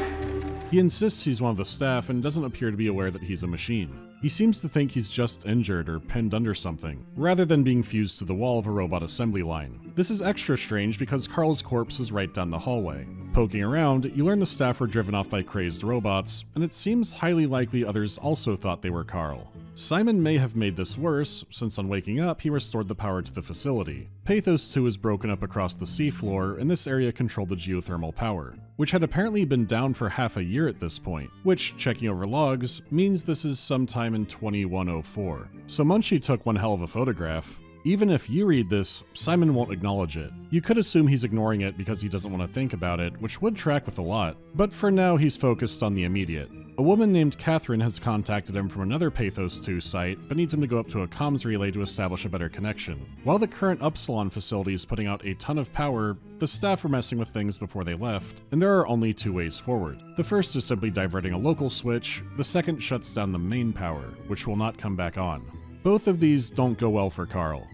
He insists he's one of the staff and doesn't appear to be aware that he's a machine. He seems to think he's just injured or pinned under something, rather than being fused to the wall of a robot assembly line. This is extra strange because Carl's corpse is right down the hallway. Poking around, you learn the staff were driven off by crazed robots, and it seems highly likely others also thought they were Carl. Simon may have made this worse, since on waking up, he restored the power to the facility. Pathos 2 is broken up across the seafloor, and this area controlled the geothermal power, which had apparently been down for half a year at this point, which, checking over logs, means this is sometime in 2104. So Munchie took one hell of a photograph. Even if you read this, Simon won't acknowledge it. You could assume he's ignoring it because he doesn't want to think about it, which would track with a lot, but for now he's focused on the immediate. A woman named Catherine has contacted him from another Pathos 2 site, but needs him to go up to a comms relay to establish a better connection. While the current Upsilon facility is putting out a ton of power, the staff were messing with things before they left, and there are only two ways forward. The first is simply diverting a local switch, the second shuts down the main power, which will not come back on. Both of these don't go well for Carl.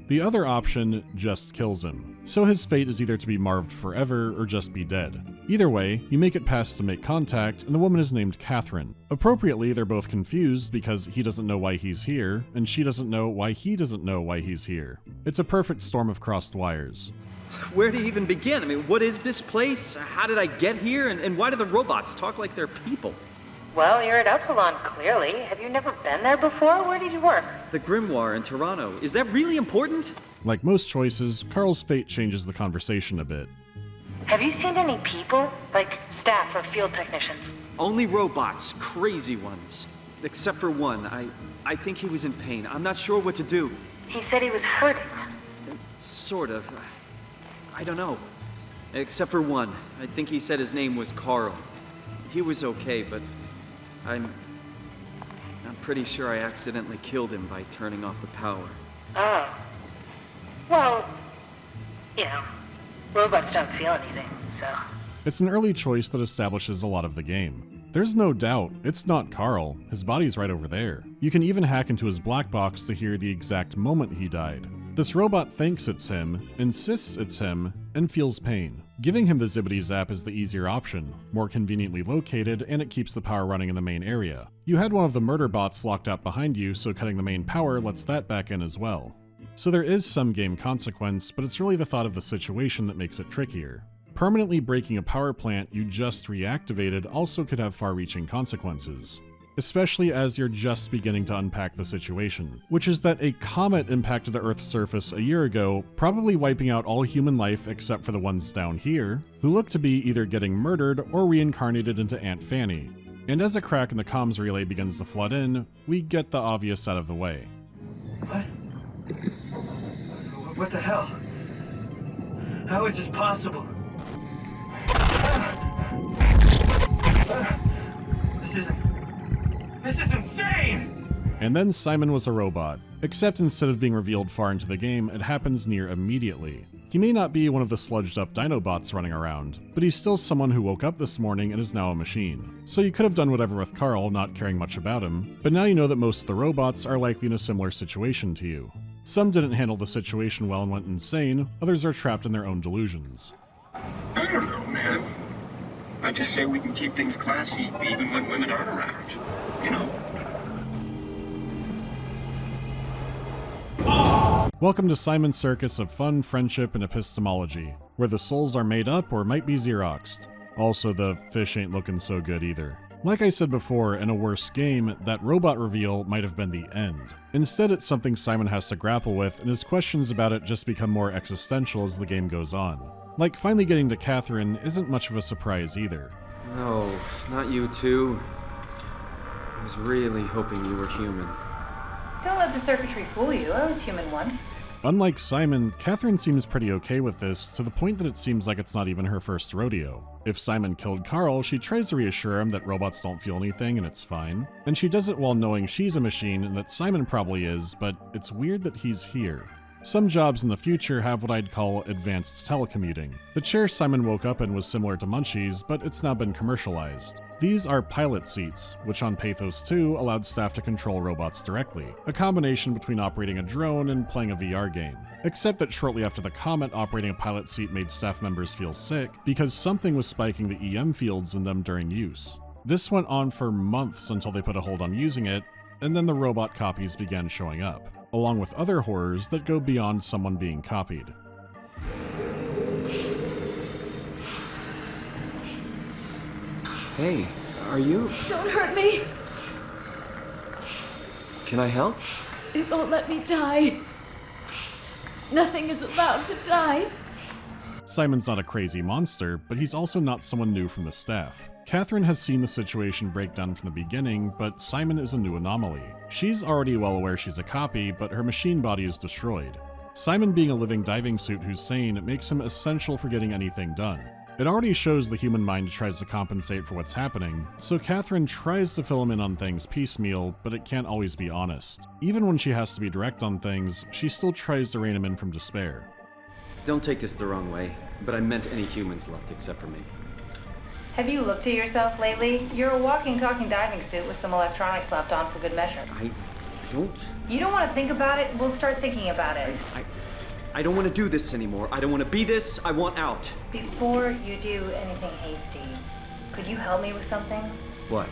The other option just kills him, so his fate is either to be marved forever or just be dead. Either way, you make it past to make contact, and the woman is named Catherine. Appropriately, they're both confused because he doesn't know why he's here, and she doesn't know why he doesn't know why he's here. It's a perfect storm of crossed wires. Where to even begin? I mean, what is this place? How did I get here? And why do the robots talk like they're people? Well, you're at Upsilon, clearly. Have you never been there before? Where did you work? The Grimoire in Toronto. Is that really important? Like most choices, Carl's fate changes the conversation a bit. Have you seen any people? Like staff or field technicians? Only robots, crazy ones. Except for one. I think he was in pain. I'm not sure what to do. He said he was hurting. Sort of. I don't know. Except for one. I think he said his name was Carl. He was okay, but I'm pretty sure I accidentally killed him by turning off the power. Oh. Well, you know, robots don't feel anything, so... It's an early choice that establishes a lot of the game. There's no doubt, it's not Carl. His body's right over there. You can even hack into his black box to hear the exact moment he died. This robot thinks it's him, insists it's him, and feels pain. Giving him the Zibbity Zap is the easier option, more conveniently located, and it keeps the power running in the main area. You had one of the murder bots locked out behind you, so cutting the main power lets that back in as well. So there is some game consequence, but it's really the thought of the situation that makes it trickier. Permanently breaking a power plant you just reactivated also could have far-reaching consequences, especially as you're just beginning to unpack the situation, which is that a comet impacted the Earth's surface a year ago, probably wiping out all human life except for the ones down here, who look to be either getting murdered or reincarnated into Aunt Fanny. And as a crack in the comms relay begins to flood in, we get the obvious out of the way. What? What the hell? How is this possible? This is insane! And then Simon was a robot, except instead of being revealed far into the game, it happens near immediately. He may not be one of the sludged up Dinobots running around, but he's still someone who woke up this morning and is now a machine. So you could have done whatever with Carl, not caring much about him, but now you know that most of the robots are likely in a similar situation to you. Some didn't handle the situation well and went insane, others are trapped in their own delusions. I don't know, man. I just say we can keep things classy, even when women aren't around. You know? Welcome to Simon's Circus of fun, friendship, and epistemology, where the souls are made up or might be Xeroxed. Also, the fish ain't looking so good either. Like I said before, in a worse game, that robot reveal might have been the end. Instead, it's something Simon has to grapple with, and his questions about it just become more existential as the game goes on. Like, finally getting to Catherine isn't much of a surprise either. No, not you too. I was really hoping you were human. Don't let the circuitry fool you. I was human once. Unlike Simon, Catherine seems pretty okay with this, to the point that it seems like it's not even her first rodeo. If Simon killed Carl, she tries to reassure him that robots don't feel anything and it's fine. And she does it while knowing she's a machine and that Simon probably is, but it's weird that he's here. Some jobs in the future have what I'd call advanced telecommuting. The chair Simon woke up in was similar to Munchie's, but it's now been commercialized. These are pilot seats, which on Pathos 2 allowed staff to control robots directly, a combination between operating a drone and playing a VR game. Except that shortly after the comet, operating a pilot seat made staff members feel sick because something was spiking the EM fields in them during use. This went on for months until they put a hold on using it, and then the robot copies began showing up, along with other horrors that go beyond someone being copied. Hey, are you... Don't hurt me! Can I help? It won't let me die. Nothing is allowed to die. Simon's not a crazy monster, but he's also not someone new from the staff. Catherine has seen the situation break down from the beginning, but Simon is a new anomaly. She's already well aware she's a copy, but her machine body is destroyed. Simon being a living diving suit who's sane makes him essential for getting anything done. It already shows the human mind tries to compensate for what's happening, so Catherine tries to fill him in on things piecemeal, but it can't always be honest. Even when she has to be direct on things, she still tries to rein him in from despair. Don't take this the wrong way, but I meant any humans left except for me. Have you looked at yourself lately? You're a walking, talking diving suit with some electronics slapped on for good measure. I don't... You don't want to think about it? We'll start thinking about it. I don't want to do this anymore. I don't want to be this. I want out. Before you do anything hasty, could you help me with something? What?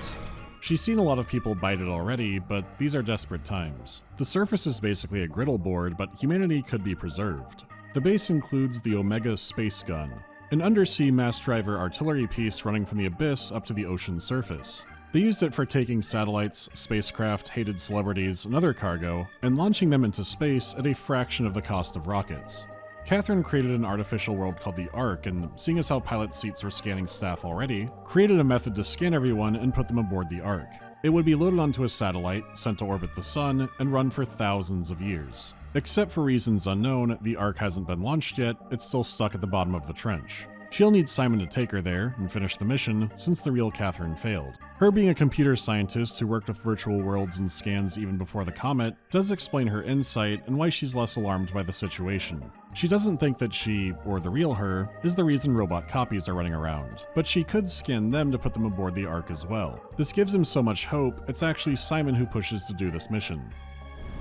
She's seen a lot of people bite it already, but these are desperate times. The surface is basically a griddle board, but humanity could be preserved. The base includes the Omega Space Gun, an undersea mass driver artillery piece running from the abyss up to the ocean surface. They used it for taking satellites, spacecraft, hated celebrities, and other cargo, and launching them into space at a fraction of the cost of rockets. Catherine created an artificial world called the Ark, and seeing as how pilot seats were scanning staff already, created a method to scan everyone and put them aboard the Ark. It would be loaded onto a satellite, sent to orbit the sun, and run for thousands of years. Except for reasons unknown, the Ark hasn't been launched yet, it's still stuck at the bottom of the trench. She'll need Simon to take her there and finish the mission, since the real Catherine failed. Her being a computer scientist who worked with virtual worlds and scans even before the comet does explain her insight and why she's less alarmed by the situation. She doesn't think that she, or the real her, is the reason robot copies are running around, but she could scan them to put them aboard the Ark as well. This gives him so much hope, it's actually Simon who pushes to do this mission.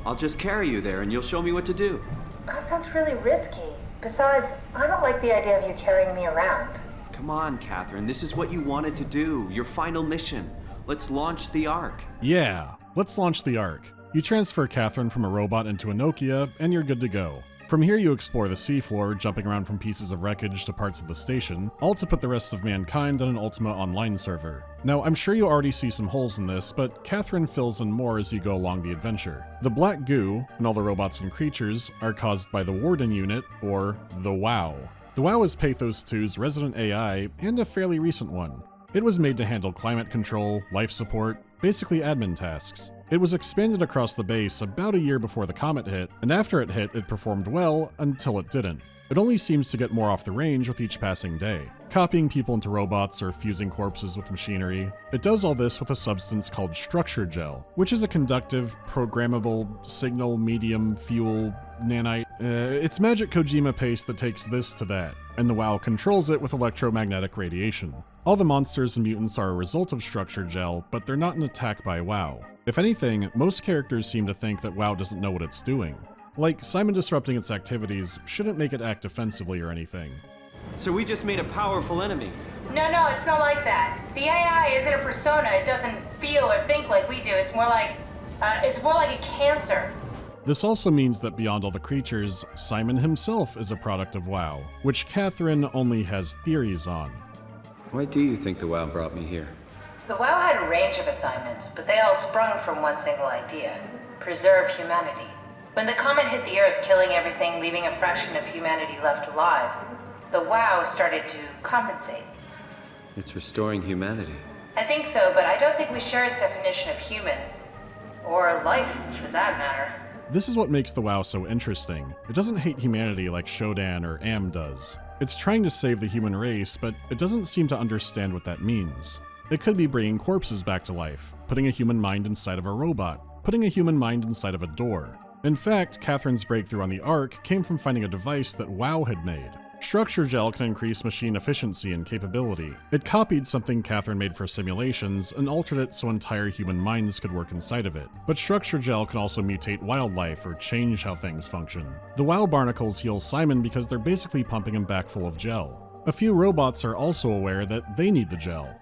I'll just carry you there and you'll show me what to do. That sounds really risky. Besides, I don't like the idea of you carrying me around. Come on, Catherine, this is what you wanted to do, your final mission. Let's launch the Ark. Yeah, let's launch the Ark. You transfer Catherine from a robot into a Nokia, and you're good to go. From here you explore the seafloor, jumping around from pieces of wreckage to parts of the station, all to put the rest of mankind on an Ultima Online server. Now, I'm sure you already see some holes in this, but Catherine fills in more as you go along the adventure. The black goo, and all the robots and creatures, are caused by the Warden Unit, or the WOW. The WOW is Pathos 2's resident AI, and a fairly recent one. It was made to handle climate control, life support, basically admin tasks. It was expanded across the base about a year before the comet hit, and after it hit, it performed well until it didn't. It only seems to get more off the range with each passing day, copying people into robots or fusing corpses with machinery. It does all this with a substance called structure gel, which is a conductive, programmable, signal, medium, fuel, nanite. It's magic Kojima paste that takes this to that, and the WOW controls it with electromagnetic radiation. All the monsters and mutants are a result of structure gel, but they're not an attack by WOW. If anything, most characters seem to think that WOW doesn't know what it's doing. Like, Simon disrupting its activities shouldn't make it act defensively or anything. So we just made a powerful enemy. No, it's not like that. The AI isn't a persona. It doesn't feel or think like we do. It's more like a cancer. This also means that beyond all the creatures, Simon himself is a product of WOW, which Catherine only has theories on. Why do you think the WOW brought me here? The WoW had a range of assignments, but they all sprung from one single idea: preserve humanity. When the comet hit the Earth, killing everything, leaving a fraction of humanity left alive, the WoW started to compensate. It's restoring humanity. I think so, but I don't think we share its definition of human. Or life, for that matter. This is what makes the WoW so interesting. It doesn't hate humanity like Shodan or Am does. It's trying to save the human race, but it doesn't seem to understand what that means. It could be bringing corpses back to life, putting a human mind inside of a robot, putting a human mind inside of a door. In fact, Catherine's breakthrough on the Ark came from finding a device that WoW had made. Structure Gel can increase machine efficiency and capability. It copied something Catherine made for simulations and altered it so entire human minds could work inside of it. But Structure Gel can also mutate wildlife or change how things function. The WoW barnacles heal Simon because they're basically pumping him back full of gel. A few robots are also aware that they need the gel.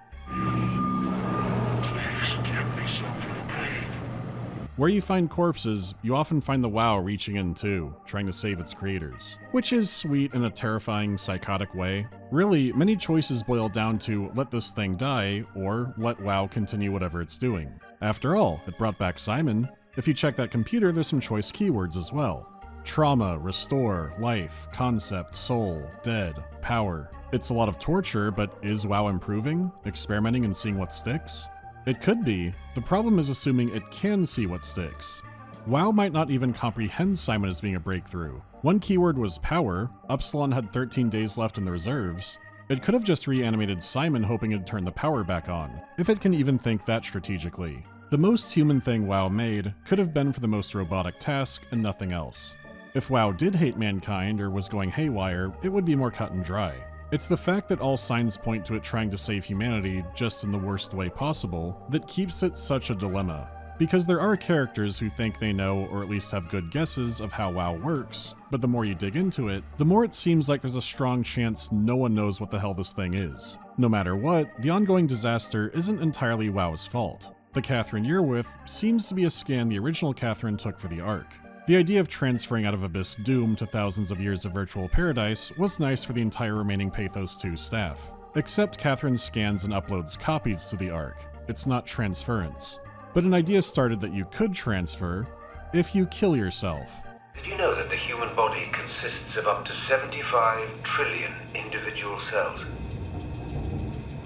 Where you find corpses, you often find the WoW reaching in too, trying to save its creators. Which is sweet in a terrifying, psychotic way. Really, many choices boil down to let this thing die, or let WoW continue whatever it's doing. After all, it brought back Simon. If you check that computer, there's some choice keywords as well. Trauma, restore, life, concept, soul, dead, power. It's a lot of torture, but is WoW improving? Experimenting and seeing what sticks? It could be. The problem is assuming it can see what sticks. WoW might not even comprehend Simon as being a breakthrough. One keyword was power. Upsilon had 13 days left in the reserves. It could have just reanimated Simon hoping it'd turn the power back on, if it can even think that strategically. The most human thing WoW made could have been for the most robotic task and nothing else. If WoW did hate mankind or was going haywire, it would be more cut and dry. It's the fact that all signs point to it trying to save humanity just in the worst way possible that keeps it such a dilemma. Because there are characters who think they know or at least have good guesses of how WoW works, but the more you dig into it, the more it seems like there's a strong chance no one knows what the hell this thing is. No matter what, the ongoing disaster isn't entirely WoW's fault. The Catherine you're with seems to be a scan the original Catherine took for the Ark. The idea of transferring out of Abyss Doom to thousands of years of virtual paradise was nice for the entire remaining Pathos 2 staff. Except Catherine scans and uploads copies to the Ark. It's not transference. But an idea started that you could transfer if you kill yourself. Did you know that the human body consists of up to 75 trillion individual cells?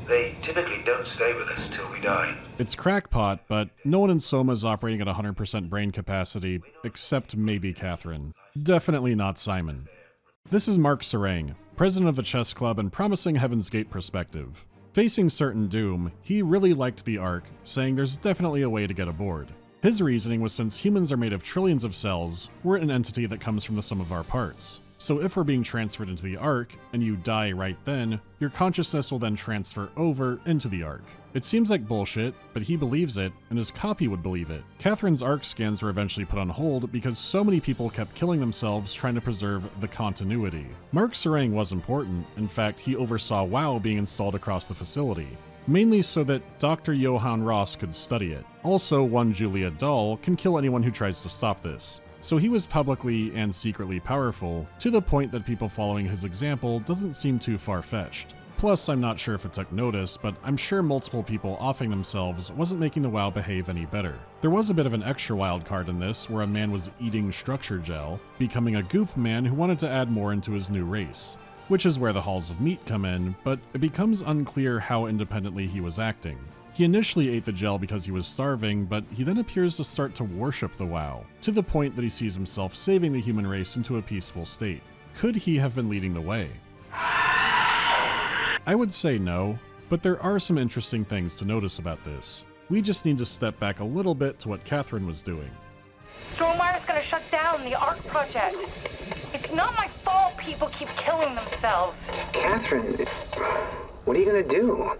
They typically don't stay with us till we die. It's crackpot, but no one in SOMA is operating at 100% brain capacity, except maybe Catherine. Definitely not Simon. This is Mark Serang, president of the chess club and promising Heaven's Gate perspective. Facing certain doom, he really liked the Ark, saying there's definitely a way to get aboard. His reasoning was since humans are made of trillions of cells, we're an entity that comes from the sum of our parts. So if we're being transferred into the Ark, and you die right then, your consciousness will then transfer over into the Ark. It seems like bullshit, but he believes it, and his copy would believe it. Catherine's Ark scans were eventually put on hold because so many people kept killing themselves trying to preserve the continuity. Mark Serang was important. In fact, he oversaw WoW being installed across the facility, mainly so that Dr. Johann Ross could study it. Also, one Julia Dahl can kill anyone who tries to stop this. So he was publicly and secretly powerful, to the point that people following his example doesn't seem too far-fetched. Plus, I'm not sure if it took notice, but I'm sure multiple people offing themselves wasn't making the WoW behave any better. There was a bit of an extra wild card in this, where a man was eating structure gel, becoming a goop man who wanted to add more into his new race. Which is where the Halls of Meat come in, but it becomes unclear how independently he was acting. He initially ate the gel because he was starving, but he then appears to start to worship the WoW, to the point that he sees himself saving the human race into a peaceful state. Could he have been leading the way? I would say no, but there are some interesting things to notice about this. We just need to step back a little bit to what Catherine was doing. Strohmeyer's gonna shut down the ARC project. It's not my fault people keep killing themselves. Catherine, what are you gonna do?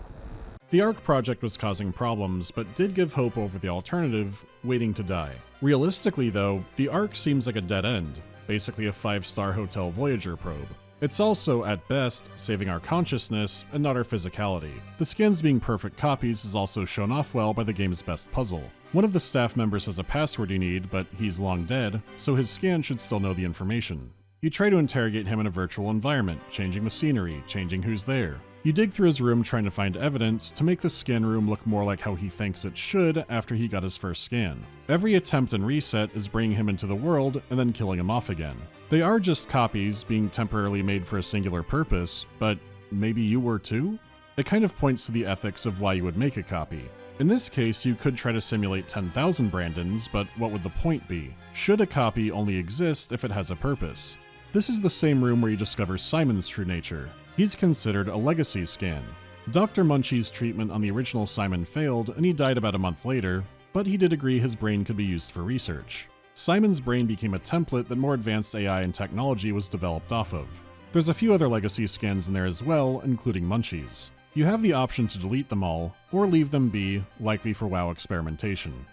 The ARC project was causing problems, but did give hope over the alternative, waiting to die. Realistically though, the ARC seems like a dead end, basically a 5-star Hotel Voyager probe. It's also, at best, saving our consciousness and not our physicality. The skins being perfect copies is also shown off well by the game's best puzzle. One of the staff members has a password you need, but he's long dead, so his scan should still know the information. You try to interrogate him in a virtual environment, changing the scenery, changing who's there. You dig through his room trying to find evidence to make the scan room look more like how he thinks it should after he got his first scan. Every attempt and reset is bringing him into the world and then killing him off again. They are just copies being temporarily made for a singular purpose, but maybe you were too? It kind of points to the ethics of why you would make a copy. In this case, you could try to simulate 10,000 Brandons, but what would the point be? Should a copy only exist if it has a purpose? This is the same room where you discover Simon's true nature. He's considered a legacy scan. Dr. Munchie's treatment on the original Simon failed and he died about a month later, but he did agree his brain could be used for research. Simon's brain became a template that more advanced AI and technology was developed off of. There's a few other legacy scans in there as well, including Munchie's. You have the option to delete them all, or leave them be, likely for WoW experimentation.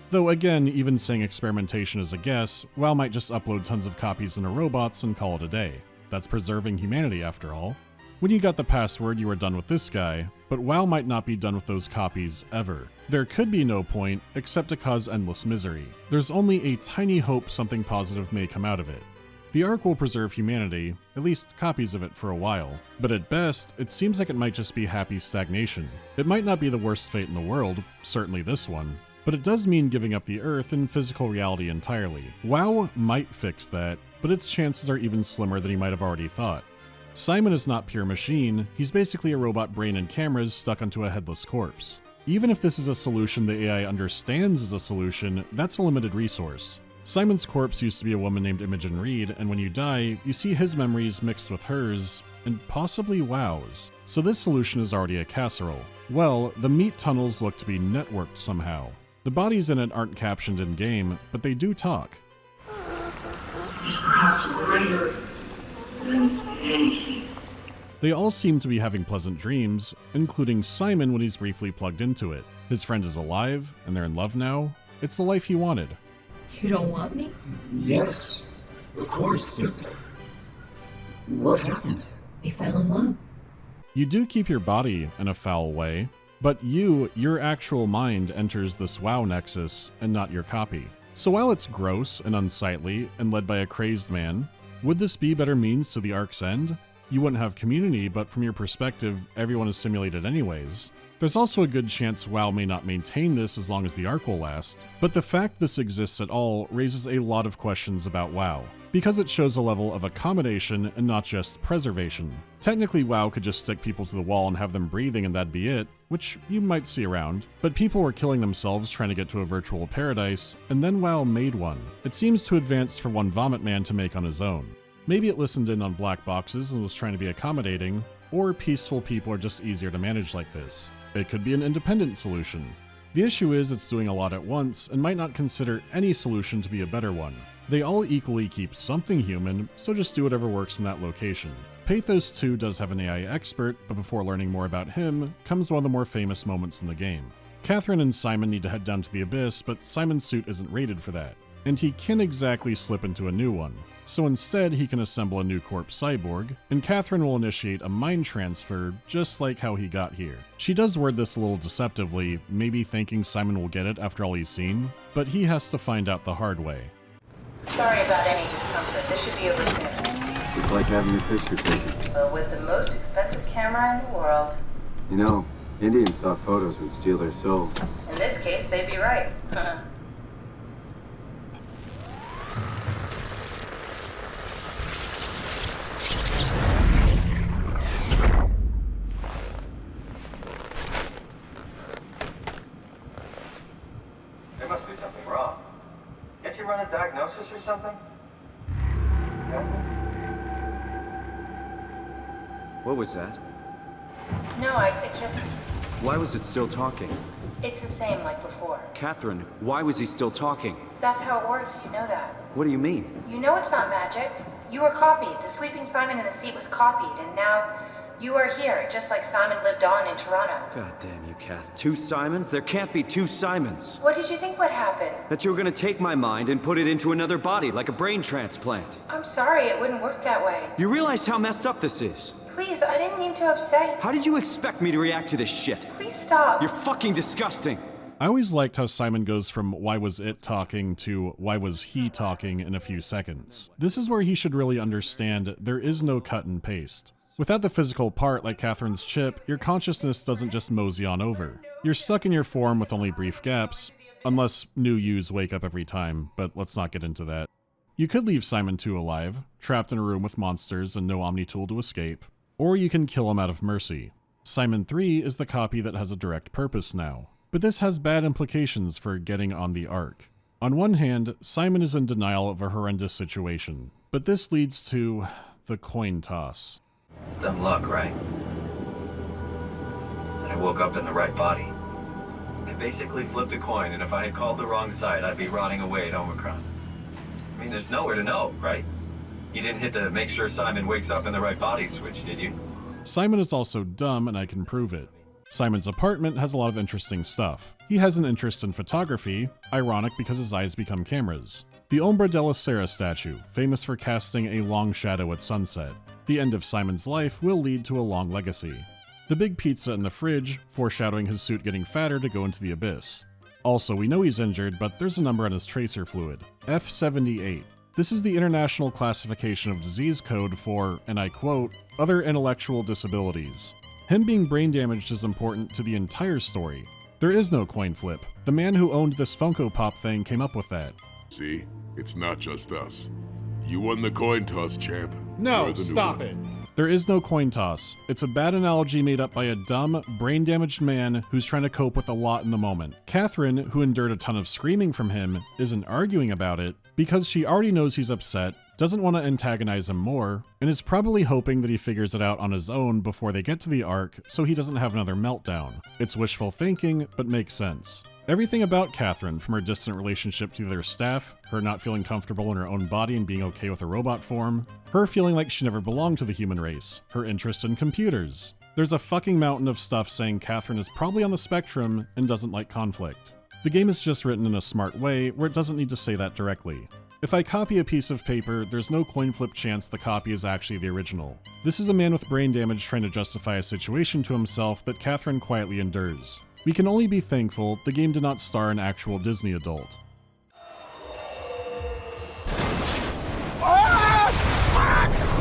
Though again, even saying experimentation is a guess, WoW might just upload tons of copies into robots and call it a day. That's preserving humanity after all. When you got the password, you were done with this guy, but WoW might not be done with those copies ever. There could be no point, except to cause endless misery. There's only a tiny hope something positive may come out of it. The Ark will preserve humanity, at least copies of it for a while, but at best, it seems like it might just be happy stagnation. It might not be the worst fate in the world, certainly this one, but it does mean giving up the Earth and physical reality entirely. WoW might fix that, but its chances are even slimmer than you might have already thought. Simon is not pure machine, he's basically a robot brain and cameras stuck onto a headless corpse. Even if this is a solution the AI understands is a solution, that's a limited resource. Simon's corpse used to be a woman named Imogen Reed, and when you die, you see his memories mixed with hers, and possibly WoW's. So this solution is already a casserole. Well, the meat tunnels look to be networked somehow. The bodies in it aren't captioned in-game, but they do talk. They all seem to be having pleasant dreams, including Simon when he's briefly plugged into it. His friend is alive, and they're in love now. It's the life he wanted. You don't want me? Yes, of course, but what happened? We fell in love. You do keep your body in a foul way, but your actual mind enters this WoW nexus and not your copy. So while it's gross and unsightly and led by a crazed man, would this be better means to the Ark's end? You wouldn't have community, but from your perspective, everyone is simulated anyways. There's also a good chance WoW may not maintain this as long as the Ark will last, but the fact this exists at all raises a lot of questions about WoW, because it shows a level of accommodation and not just preservation. Technically, WoW could just stick people to the wall and have them breathing and that'd be it, which you might see around, but people were killing themselves trying to get to a virtual paradise, and then WoW made one. It seems too advanced for one vomit man to make on his own. Maybe it listened in on black boxes and was trying to be accommodating, or peaceful people are just easier to manage like this. It could be an independent solution. The issue is it's doing a lot at once and might not consider any solution to be a better one. They all equally keep something human, so just do whatever works in that location. Pathos 2 does have an AI expert, but before learning more about him comes one of the more famous moments in the game. Catherine and Simon need to head down to the Abyss, but Simon's suit isn't rated for that, and he can't exactly slip into a new one. So instead, he can assemble a new corpse cyborg, and Catherine will initiate a mind transfer, just like how he got here. She does word this a little deceptively, maybe thinking Simon will get it after all he's seen, but he has to find out the hard way. Sorry about any discomfort. This should be over soon. It's like having your picture taken. But with the most expensive camera in the world. You know, Indian stock photos would steal their souls. In this case, they'd be right. There must be something wrong. Can't you run a diagnosis or something? No? What was that? No, it just... Why was it still talking? It's the same like before. Catherine, why was he still talking? That's how it works, you know that. What do you mean? You know it's not magic. You were copied. The sleeping Simon in the seat was copied, and now you are here, just like Simon lived on in Toronto. God damn you, Kath. 2 Simons? There can't be 2 Simons. What did you think would happen? That you were gonna take my mind and put it into another body, like a brain transplant. I'm sorry, it wouldn't work that way. You realize how messed up this is? Please, I didn't mean to upset you. How did you expect me to react to this shit? Please stop. You're fucking disgusting. I always liked how Simon goes from why was it talking to why was he talking in a few seconds. This is where he should really understand there is no cut and paste. Without the physical part like Catherine's chip, your consciousness doesn't just mosey on over. You're stuck in your form with only brief gaps, unless new yous wake up every time, but let's not get into that. You could leave Simon 2 alive, trapped in a room with monsters and no Omni tool to escape, or you can kill him out of mercy. Simon 3 is the copy that has a direct purpose now, but this has bad implications for getting on the Ark. On one hand, Simon is in denial of a horrendous situation, but this leads to the coin toss. It's dumb luck, right? And I woke up in the right body. I basically flipped a coin, and if I had called the wrong side, I'd be rotting away at Omicron. I mean, there's nowhere to know, right? You didn't hit the make sure Simon wakes up in the right body switch, did you? Simon is also dumb, and I can prove it. Simon's apartment has a lot of interesting stuff. He has an interest in photography, ironic because his eyes become cameras. The Ombra della Sera statue, famous for casting a long shadow at sunset. The end of Simon's life will lead to a long legacy. The big pizza in the fridge, foreshadowing his suit getting fatter to go into the abyss. Also, we know he's injured, but there's a number on his tracer fluid, F78. This is the International Classification of Disease Code for, and I quote, other intellectual disabilities. Him being brain damaged is important to the entire story. There is no coin flip. The man who owned this Funko Pop thing came up with that. See? It's not just us. You won the coin toss, champ. No, stop it. There is no coin toss. It's a bad analogy made up by a dumb, brain-damaged man who's trying to cope with a lot in the moment. Catherine, who endured a ton of screaming from him, isn't arguing about it because she already knows he's upset, doesn't want to antagonize him more, and is probably hoping that he figures it out on his own before they get to the Ark so he doesn't have another meltdown. It's wishful thinking, but makes sense. Everything about Catherine, from her distant relationship to their staff, her not feeling comfortable in her own body and being okay with a robot form, her feeling like she never belonged to the human race, her interest in computers. There's a fucking mountain of stuff saying Catherine is probably on the spectrum and doesn't like conflict. The game is just written in a smart way where it doesn't need to say that directly. If I copy a piece of paper, there's no coin flip chance the copy is actually the original. This is a man with brain damage trying to justify a situation to himself that Catherine quietly endures. We can only be thankful the game did not star an actual Disney adult.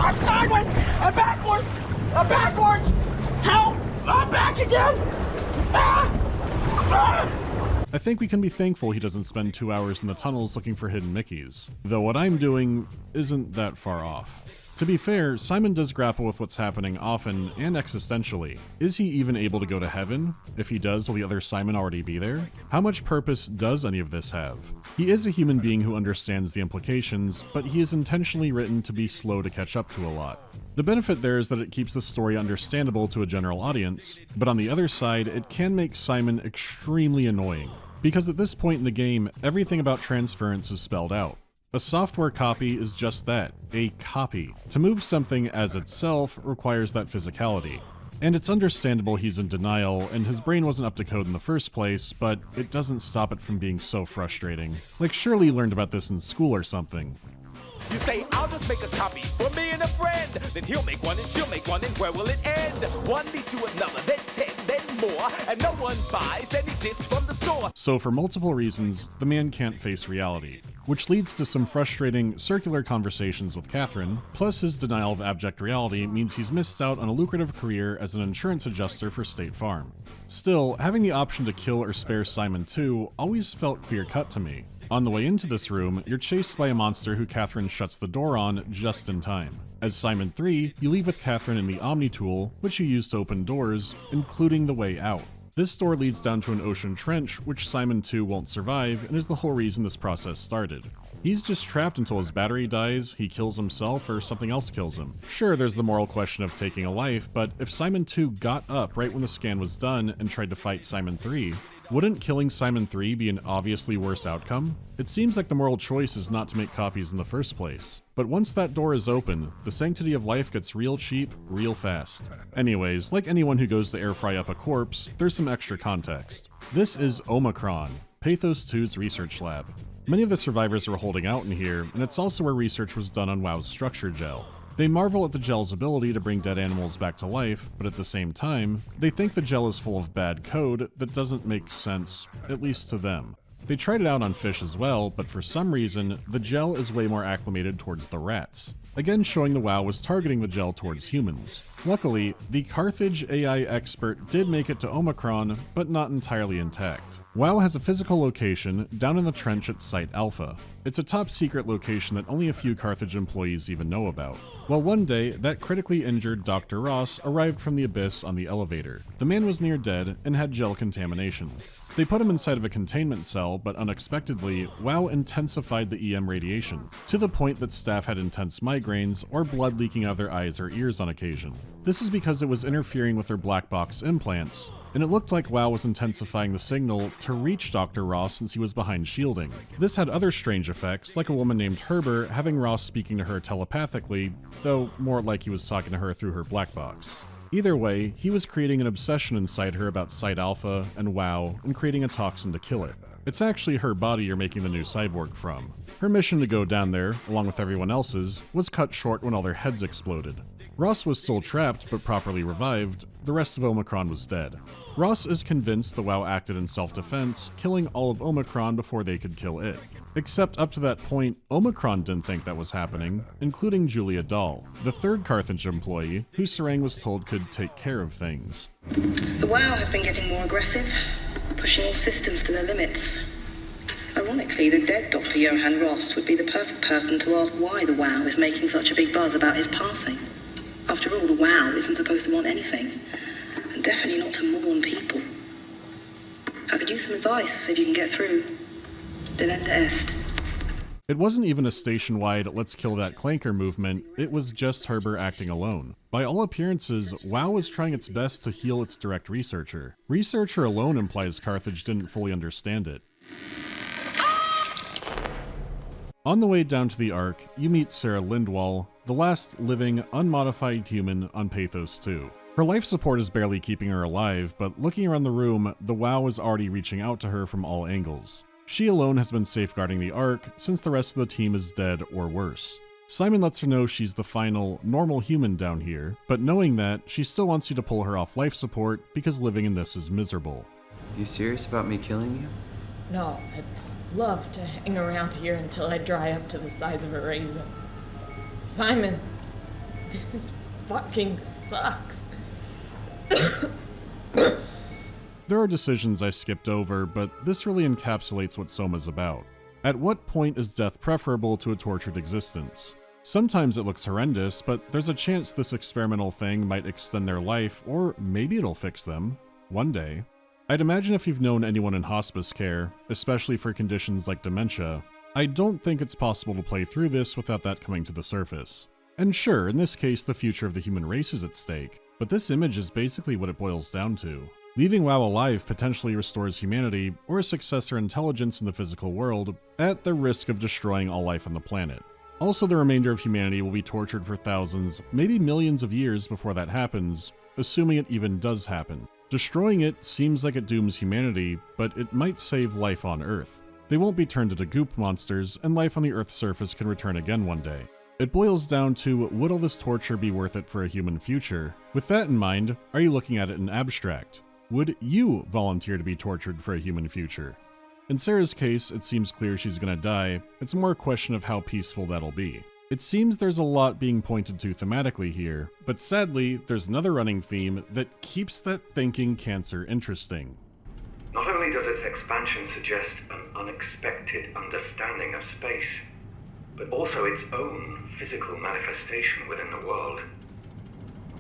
I'm sideways! I'm backwards! I'm backwards! Help! I'm back again! I think we can be thankful he doesn't spend 2 hours in the tunnels looking for hidden Mickeys, though what I'm doing isn't that far off. To be fair, Simon does grapple with what's happening often and existentially. Is he even able to go to heaven? If he does, will the other Simon already be there? How much purpose does any of this have? He is a human being who understands the implications, but he is intentionally written to be slow to catch up to a lot. The benefit there is that it keeps the story understandable to a general audience, but on the other side, it can make Simon extremely annoying. Because at this point in the game, everything about transference is spelled out. A software copy is just that, a copy. To move something as itself requires that physicality. And it's understandable he's in denial, and his brain wasn't up to code in the first place, but it doesn't stop it from being so frustrating. Like, surely you learned about this in school or something. You say, I'll just make a copy for me and a friend. Then he'll make one and she'll make one, and where will it end? One leads to another, then 10, then more, and no one buys any discs from the store. So for multiple reasons, the man can't face reality, which leads to some frustrating circular conversations with Catherine, plus his denial of abject reality means he's missed out on a lucrative career as an insurance adjuster for State Farm. Still, having the option to kill or spare Simon 2 always felt clear-cut to me. On the way into this room, you're chased by a monster who Catherine shuts the door on just in time. As Simon 3, you leave with Catherine in the Omni tool, which you use to open doors, including the way out. This door leads down to an ocean trench, which Simon 2 won't survive, and is the whole reason this process started. He's just trapped until his battery dies, he kills himself, or something else kills him. Sure, there's the moral question of taking a life, but if Simon 2 got up right when the scan was done and tried to fight Simon 3, wouldn't killing Simon 3 be an obviously worse outcome? It seems like the moral choice is not to make copies in the first place. But once that door is open, the sanctity of life gets real cheap, real fast. Anyways, like anyone who goes to air fry up a corpse, there's some extra context. This is Omicron, Pathos 2's research lab. Many of the survivors are holding out in here, and it's also where research was done on WoW's structure gel. They marvel at the gel's ability to bring dead animals back to life, but at the same time, they think the gel is full of bad code that doesn't make sense, at least to them. They tried it out on fish as well, but for some reason, the gel is way more acclimated towards the rats. again showing the WoW was targeting the gel towards humans. Luckily, the Carthage AI expert did make it to Omicron, but not entirely intact. WoW has a physical location down in the trench at Site Alpha. It's a top secret location that only a few Carthage employees even know about. Well, one day, that critically injured Dr. Ross arrived from the Abyss on the elevator. The man was near dead and had gel contamination. They put him inside of a containment cell, but unexpectedly, WoW intensified the EM radiation, to the point that staff had intense migraines or blood leaking out of their eyes or ears on occasion. This is because it was interfering with their black box implants, and it looked like WoW was intensifying the signal to reach Dr. Ross since he was behind shielding. This had other strange effects, like a woman named Herber having Ross speaking to her telepathically, though more like he was talking to her through her black box. Either way, he was creating an obsession inside her about Site Alpha and WoW and creating a toxin to kill it. It's actually her body you're making the new cyborg from. Her mission to go down there, along with everyone else's, was cut short when all their heads exploded. Ross was still trapped, but properly revived. The rest of Omicron was dead. Ross is convinced the WoW acted in self-defense, killing all of Omicron before they could kill it. Except up to that point, Omicron didn't think that was happening, including Julia Dahl, the third Carthage employee, who Sarang was told could take care of things. The WoW has been getting more aggressive, pushing all systems to their limits. Ironically, the dead Dr. Johann Ross would be the perfect person to ask why the WoW is making such a big buzz about his passing. After all, the WoW isn't supposed to want anything, and definitely not to mourn people. I could use some advice if you can get through. Delenda est. It wasn't even a station-wide let's kill that clanker movement, it was just Herber acting alone. By all appearances, WoW was trying its best to heal its direct researcher. Researcher alone implies Carthage didn't fully understand it. On the way down to the Ark, you meet Sarah Lindwall, the last living, unmodified human on Pathos 2. Her life support is barely keeping her alive, but looking around the room, the WoW is already reaching out to her from all angles. She alone has been safeguarding the Ark, since the rest of the team is dead or worse. Simon lets her know she's the final, normal human down here, but knowing that, she still wants you to pull her off life support because living in this is miserable. You serious about me killing you? No, I'd love to hang around here until I dry up to the size of a raisin. Simon, this fucking sucks. There are decisions I skipped over, but this really encapsulates what SOMA's about. At what point is death preferable to a tortured existence? Sometimes it looks horrendous, but there's a chance this experimental thing might extend their life, or maybe it'll fix them. One day. I'd imagine if you've known anyone in hospice care, especially for conditions like dementia, I don't think it's possible to play through this without that coming to the surface. And sure, in this case the future of the human race is at stake, but this image is basically what it boils down to. Leaving WoW alive potentially restores humanity or a successor intelligence in the physical world, at the risk of destroying all life on the planet. Also, the remainder of humanity will be tortured for thousands, maybe millions of years before that happens, assuming it even does happen. Destroying it seems like it dooms humanity, but it might save life on Earth. They won't be turned into goop monsters, and life on the Earth's surface can return again one day. It boils down to, would all this torture be worth it for a human future? With that in mind, are you looking at it in abstract? Would you volunteer to be tortured for a human future? In Sarah's case, it seems clear she's gonna die. It's more a question of how peaceful that'll be. It seems there's a lot being pointed to thematically here, but sadly, there's another running theme that keeps that thinking cancer interesting. Not only does its expansion suggest an unexpected understanding of space, but also its own physical manifestation within the world.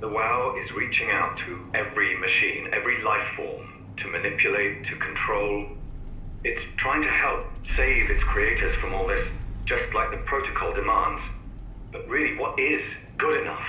The WoW is reaching out to every machine, every life form, to manipulate, to control. It's trying to help save its creators from all this, just like the protocol demands. But really, what is good enough?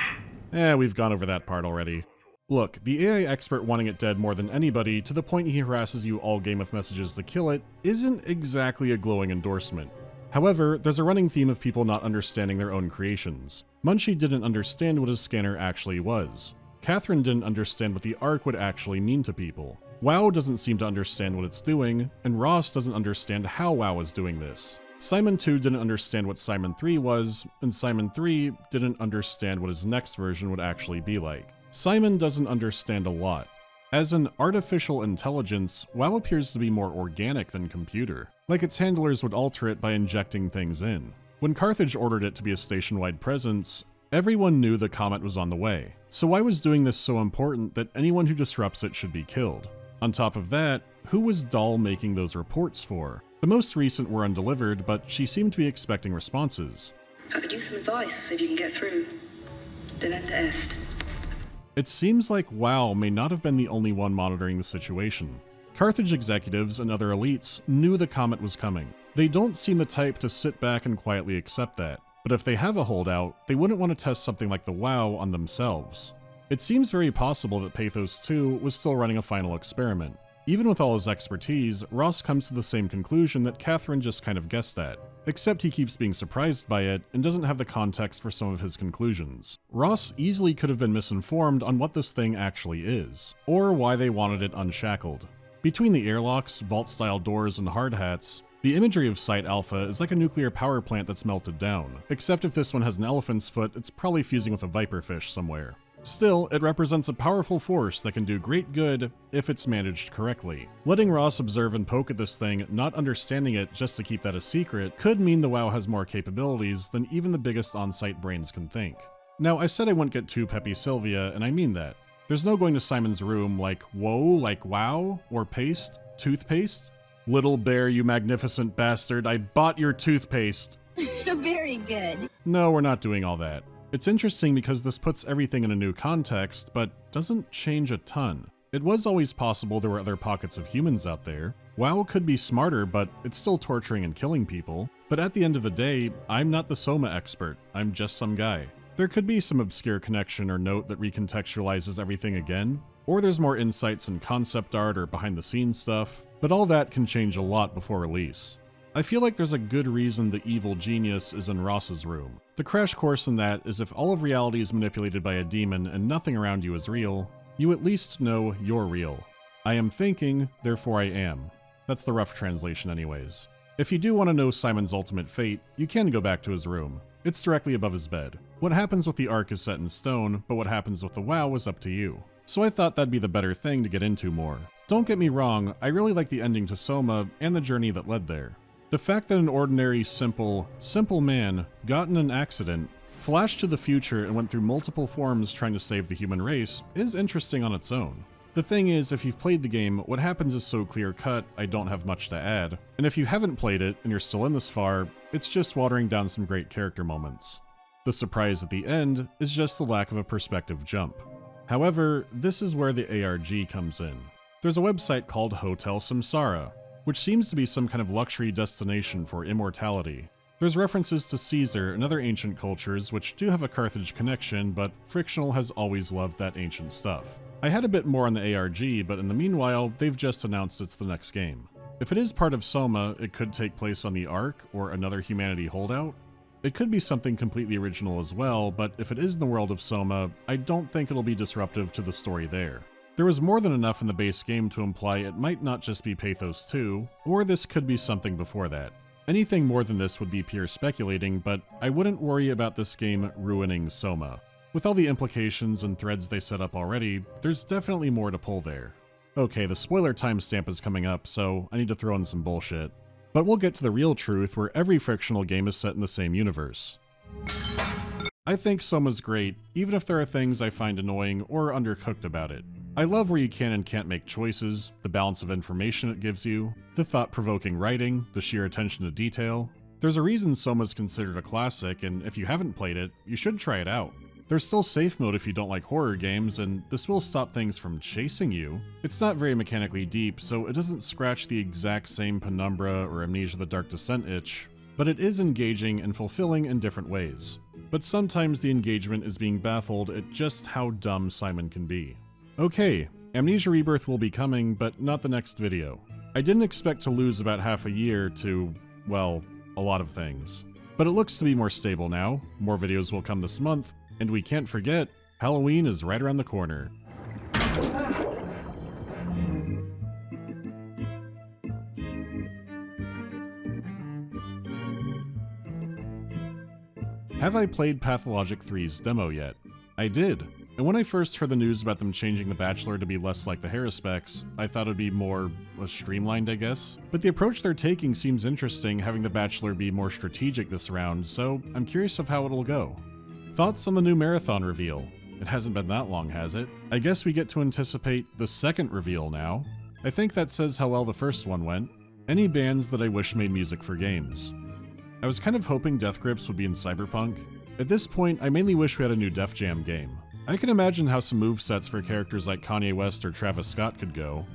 We've gone over that part already. Look, the AI expert wanting it dead more than anybody, to the point he harasses you all game with messages to kill it, isn't exactly a glowing endorsement. However, there's a running theme of people not understanding their own creations. Munchie didn't understand what his scanner actually was. Catherine didn't understand what the Ark would actually mean to people. WoW doesn't seem to understand what it's doing, and Ross doesn't understand how WoW is doing this. Simon 2 didn't understand what Simon 3 was, and Simon 3 didn't understand what his next version would actually be like. Simon doesn't understand a lot. As an artificial intelligence, WoW appears to be more organic than computer, like its handlers would alter it by injecting things in. When Carthage ordered it to be a station-wide presence, everyone knew the comet was on the way. So why was doing this so important that anyone who disrupts it should be killed? On top of that, who was Dahl making those reports for? The most recent were undelivered, but she seemed to be expecting responses. I could use some advice if you can get through. Delenda est. It seems like WoW may not have been the only one monitoring the situation. Carthage executives and other elites knew the comet was coming. They don't seem the type to sit back and quietly accept that, but if they have a holdout, they wouldn't want to test something like the WoW on themselves. It seems very possible that Pathos 2 was still running a final experiment. Even with all his expertise, Ross comes to the same conclusion that Catherine just kind of guessed at, except he keeps being surprised by it and doesn't have the context for some of his conclusions. Ross easily could have been misinformed on what this thing actually is, or why they wanted it unshackled. Between the airlocks, vault-style doors, and hard hats, the imagery of Site Alpha is like a nuclear power plant that's melted down, except if this one has an elephant's foot, it's probably fusing with a viperfish somewhere. Still, it represents a powerful force that can do great good if it's managed correctly. Letting Ross observe and poke at this thing, not understanding it just to keep that a secret, could mean the WoW has more capabilities than even the biggest on-site brains can think. Now, I said I wouldn't get too peppy Sylvia, and I mean that. There's no going to Simon's room like, whoa, like wow, or paste, toothpaste. Little bear, you magnificent bastard, I bought your toothpaste. Very good. No, we're not doing all that. It's interesting because this puts everything in a new context, but doesn't change a ton. It was always possible there were other pockets of humans out there. WoW could be smarter, but it's still torturing and killing people. But at the end of the day, I'm not the SOMA expert, I'm just some guy. There could be some obscure connection or note that recontextualizes everything again, or there's more insights in concept art or behind the scenes stuff, but all that can change a lot before release. I feel like there's a good reason the evil genius is in Ross's room. The crash course in that is if all of reality is manipulated by a demon and nothing around you is real, you at least know you're real. I am thinking, therefore I am. That's the rough translation anyways. If you do want to know Simon's ultimate fate, you can go back to his room. It's directly above his bed. What happens with the Ark is set in stone, but what happens with the WoW is up to you. So I thought that'd be the better thing to get into more. Don't get me wrong, I really like the ending to Soma and the journey that led there. The fact that an ordinary, simple man got in an accident, flashed to the future, and went through multiple forms trying to save the human race is interesting on its own. The thing is, if you've played the game, what happens is so clear-cut, I don't have much to add. And if you haven't played it, and you're still in this far, it's just watering down some great character moments. The surprise at the end is just the lack of a perspective jump. However, this is where the ARG comes in. There's a website called Hotel Samsara, which seems to be some kind of luxury destination for immortality. There's references to Caesar and other ancient cultures which do have a Carthage connection, but Frictional has always loved that ancient stuff. I had a bit more on the ARG, but in the meanwhile, they've just announced it's the next game. If it is part of Soma, it could take place on the Ark or another humanity holdout. It could be something completely original as well, but if it is in the world of Soma, I don't think it'll be disruptive to the story there. There was more than enough in the base game to imply it might not just be Pathos 2, or this could be something before that. Anything more than this would be pure speculating, but I wouldn't worry about this game ruining Soma. With all the implications and threads they set up already, there's definitely more to pull there. Okay, the spoiler timestamp is coming up, so I need to throw in some bullshit. But we'll get to the real truth where every Frictional game is set in the same universe. I think Soma's great, even if there are things I find annoying or undercooked about it. I love where you can and can't make choices, the balance of information it gives you, the thought-provoking writing, the sheer attention to detail. There's a reason Soma's considered a classic, and if you haven't played it, you should try it out. There's still safe mode if you don't like horror games, and this will stop things from chasing you. It's not very mechanically deep, so it doesn't scratch the exact same Penumbra or Amnesia the Dark Descent itch, but it is engaging and fulfilling in different ways. But sometimes the engagement is being baffled at just how dumb Simon can be. Okay, Amnesia Rebirth will be coming, but not the next video. I didn't expect to lose about half a year to, well, a lot of things. But it looks to be more stable now, more videos will come this month, and we can't forget, Halloween is right around the corner. Have I played Pathologic 3's demo yet? I did. And when I first heard the news about them changing The Bachelor to be less like the Harris specs, I thought it'd be more streamlined, I guess. But the approach they're taking seems interesting, having The Bachelor be more strategic this round, so I'm curious of how it'll go. Thoughts on the new marathon reveal? It hasn't been that long, has it? I guess we get to anticipate the second reveal now. I think that says how well the first one went. Any bands that I wish made music for games. I was kind of hoping Death Grips would be in Cyberpunk. At this point, I mainly wish we had a new Def Jam game. I can imagine how some movesets for characters like Kanye West or Travis Scott could go.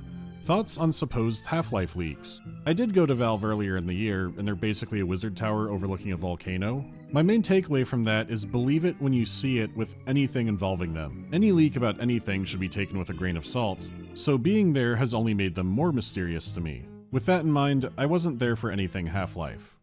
Thoughts on supposed Half-Life leaks? I did go to Valve earlier in the year, and they're basically a wizard tower overlooking a volcano. My main takeaway from that is believe it when you see it with anything involving them. Any leak about anything should be taken with a grain of salt, so being there has only made them more mysterious to me. With that in mind, I wasn't there for anything Half-Life.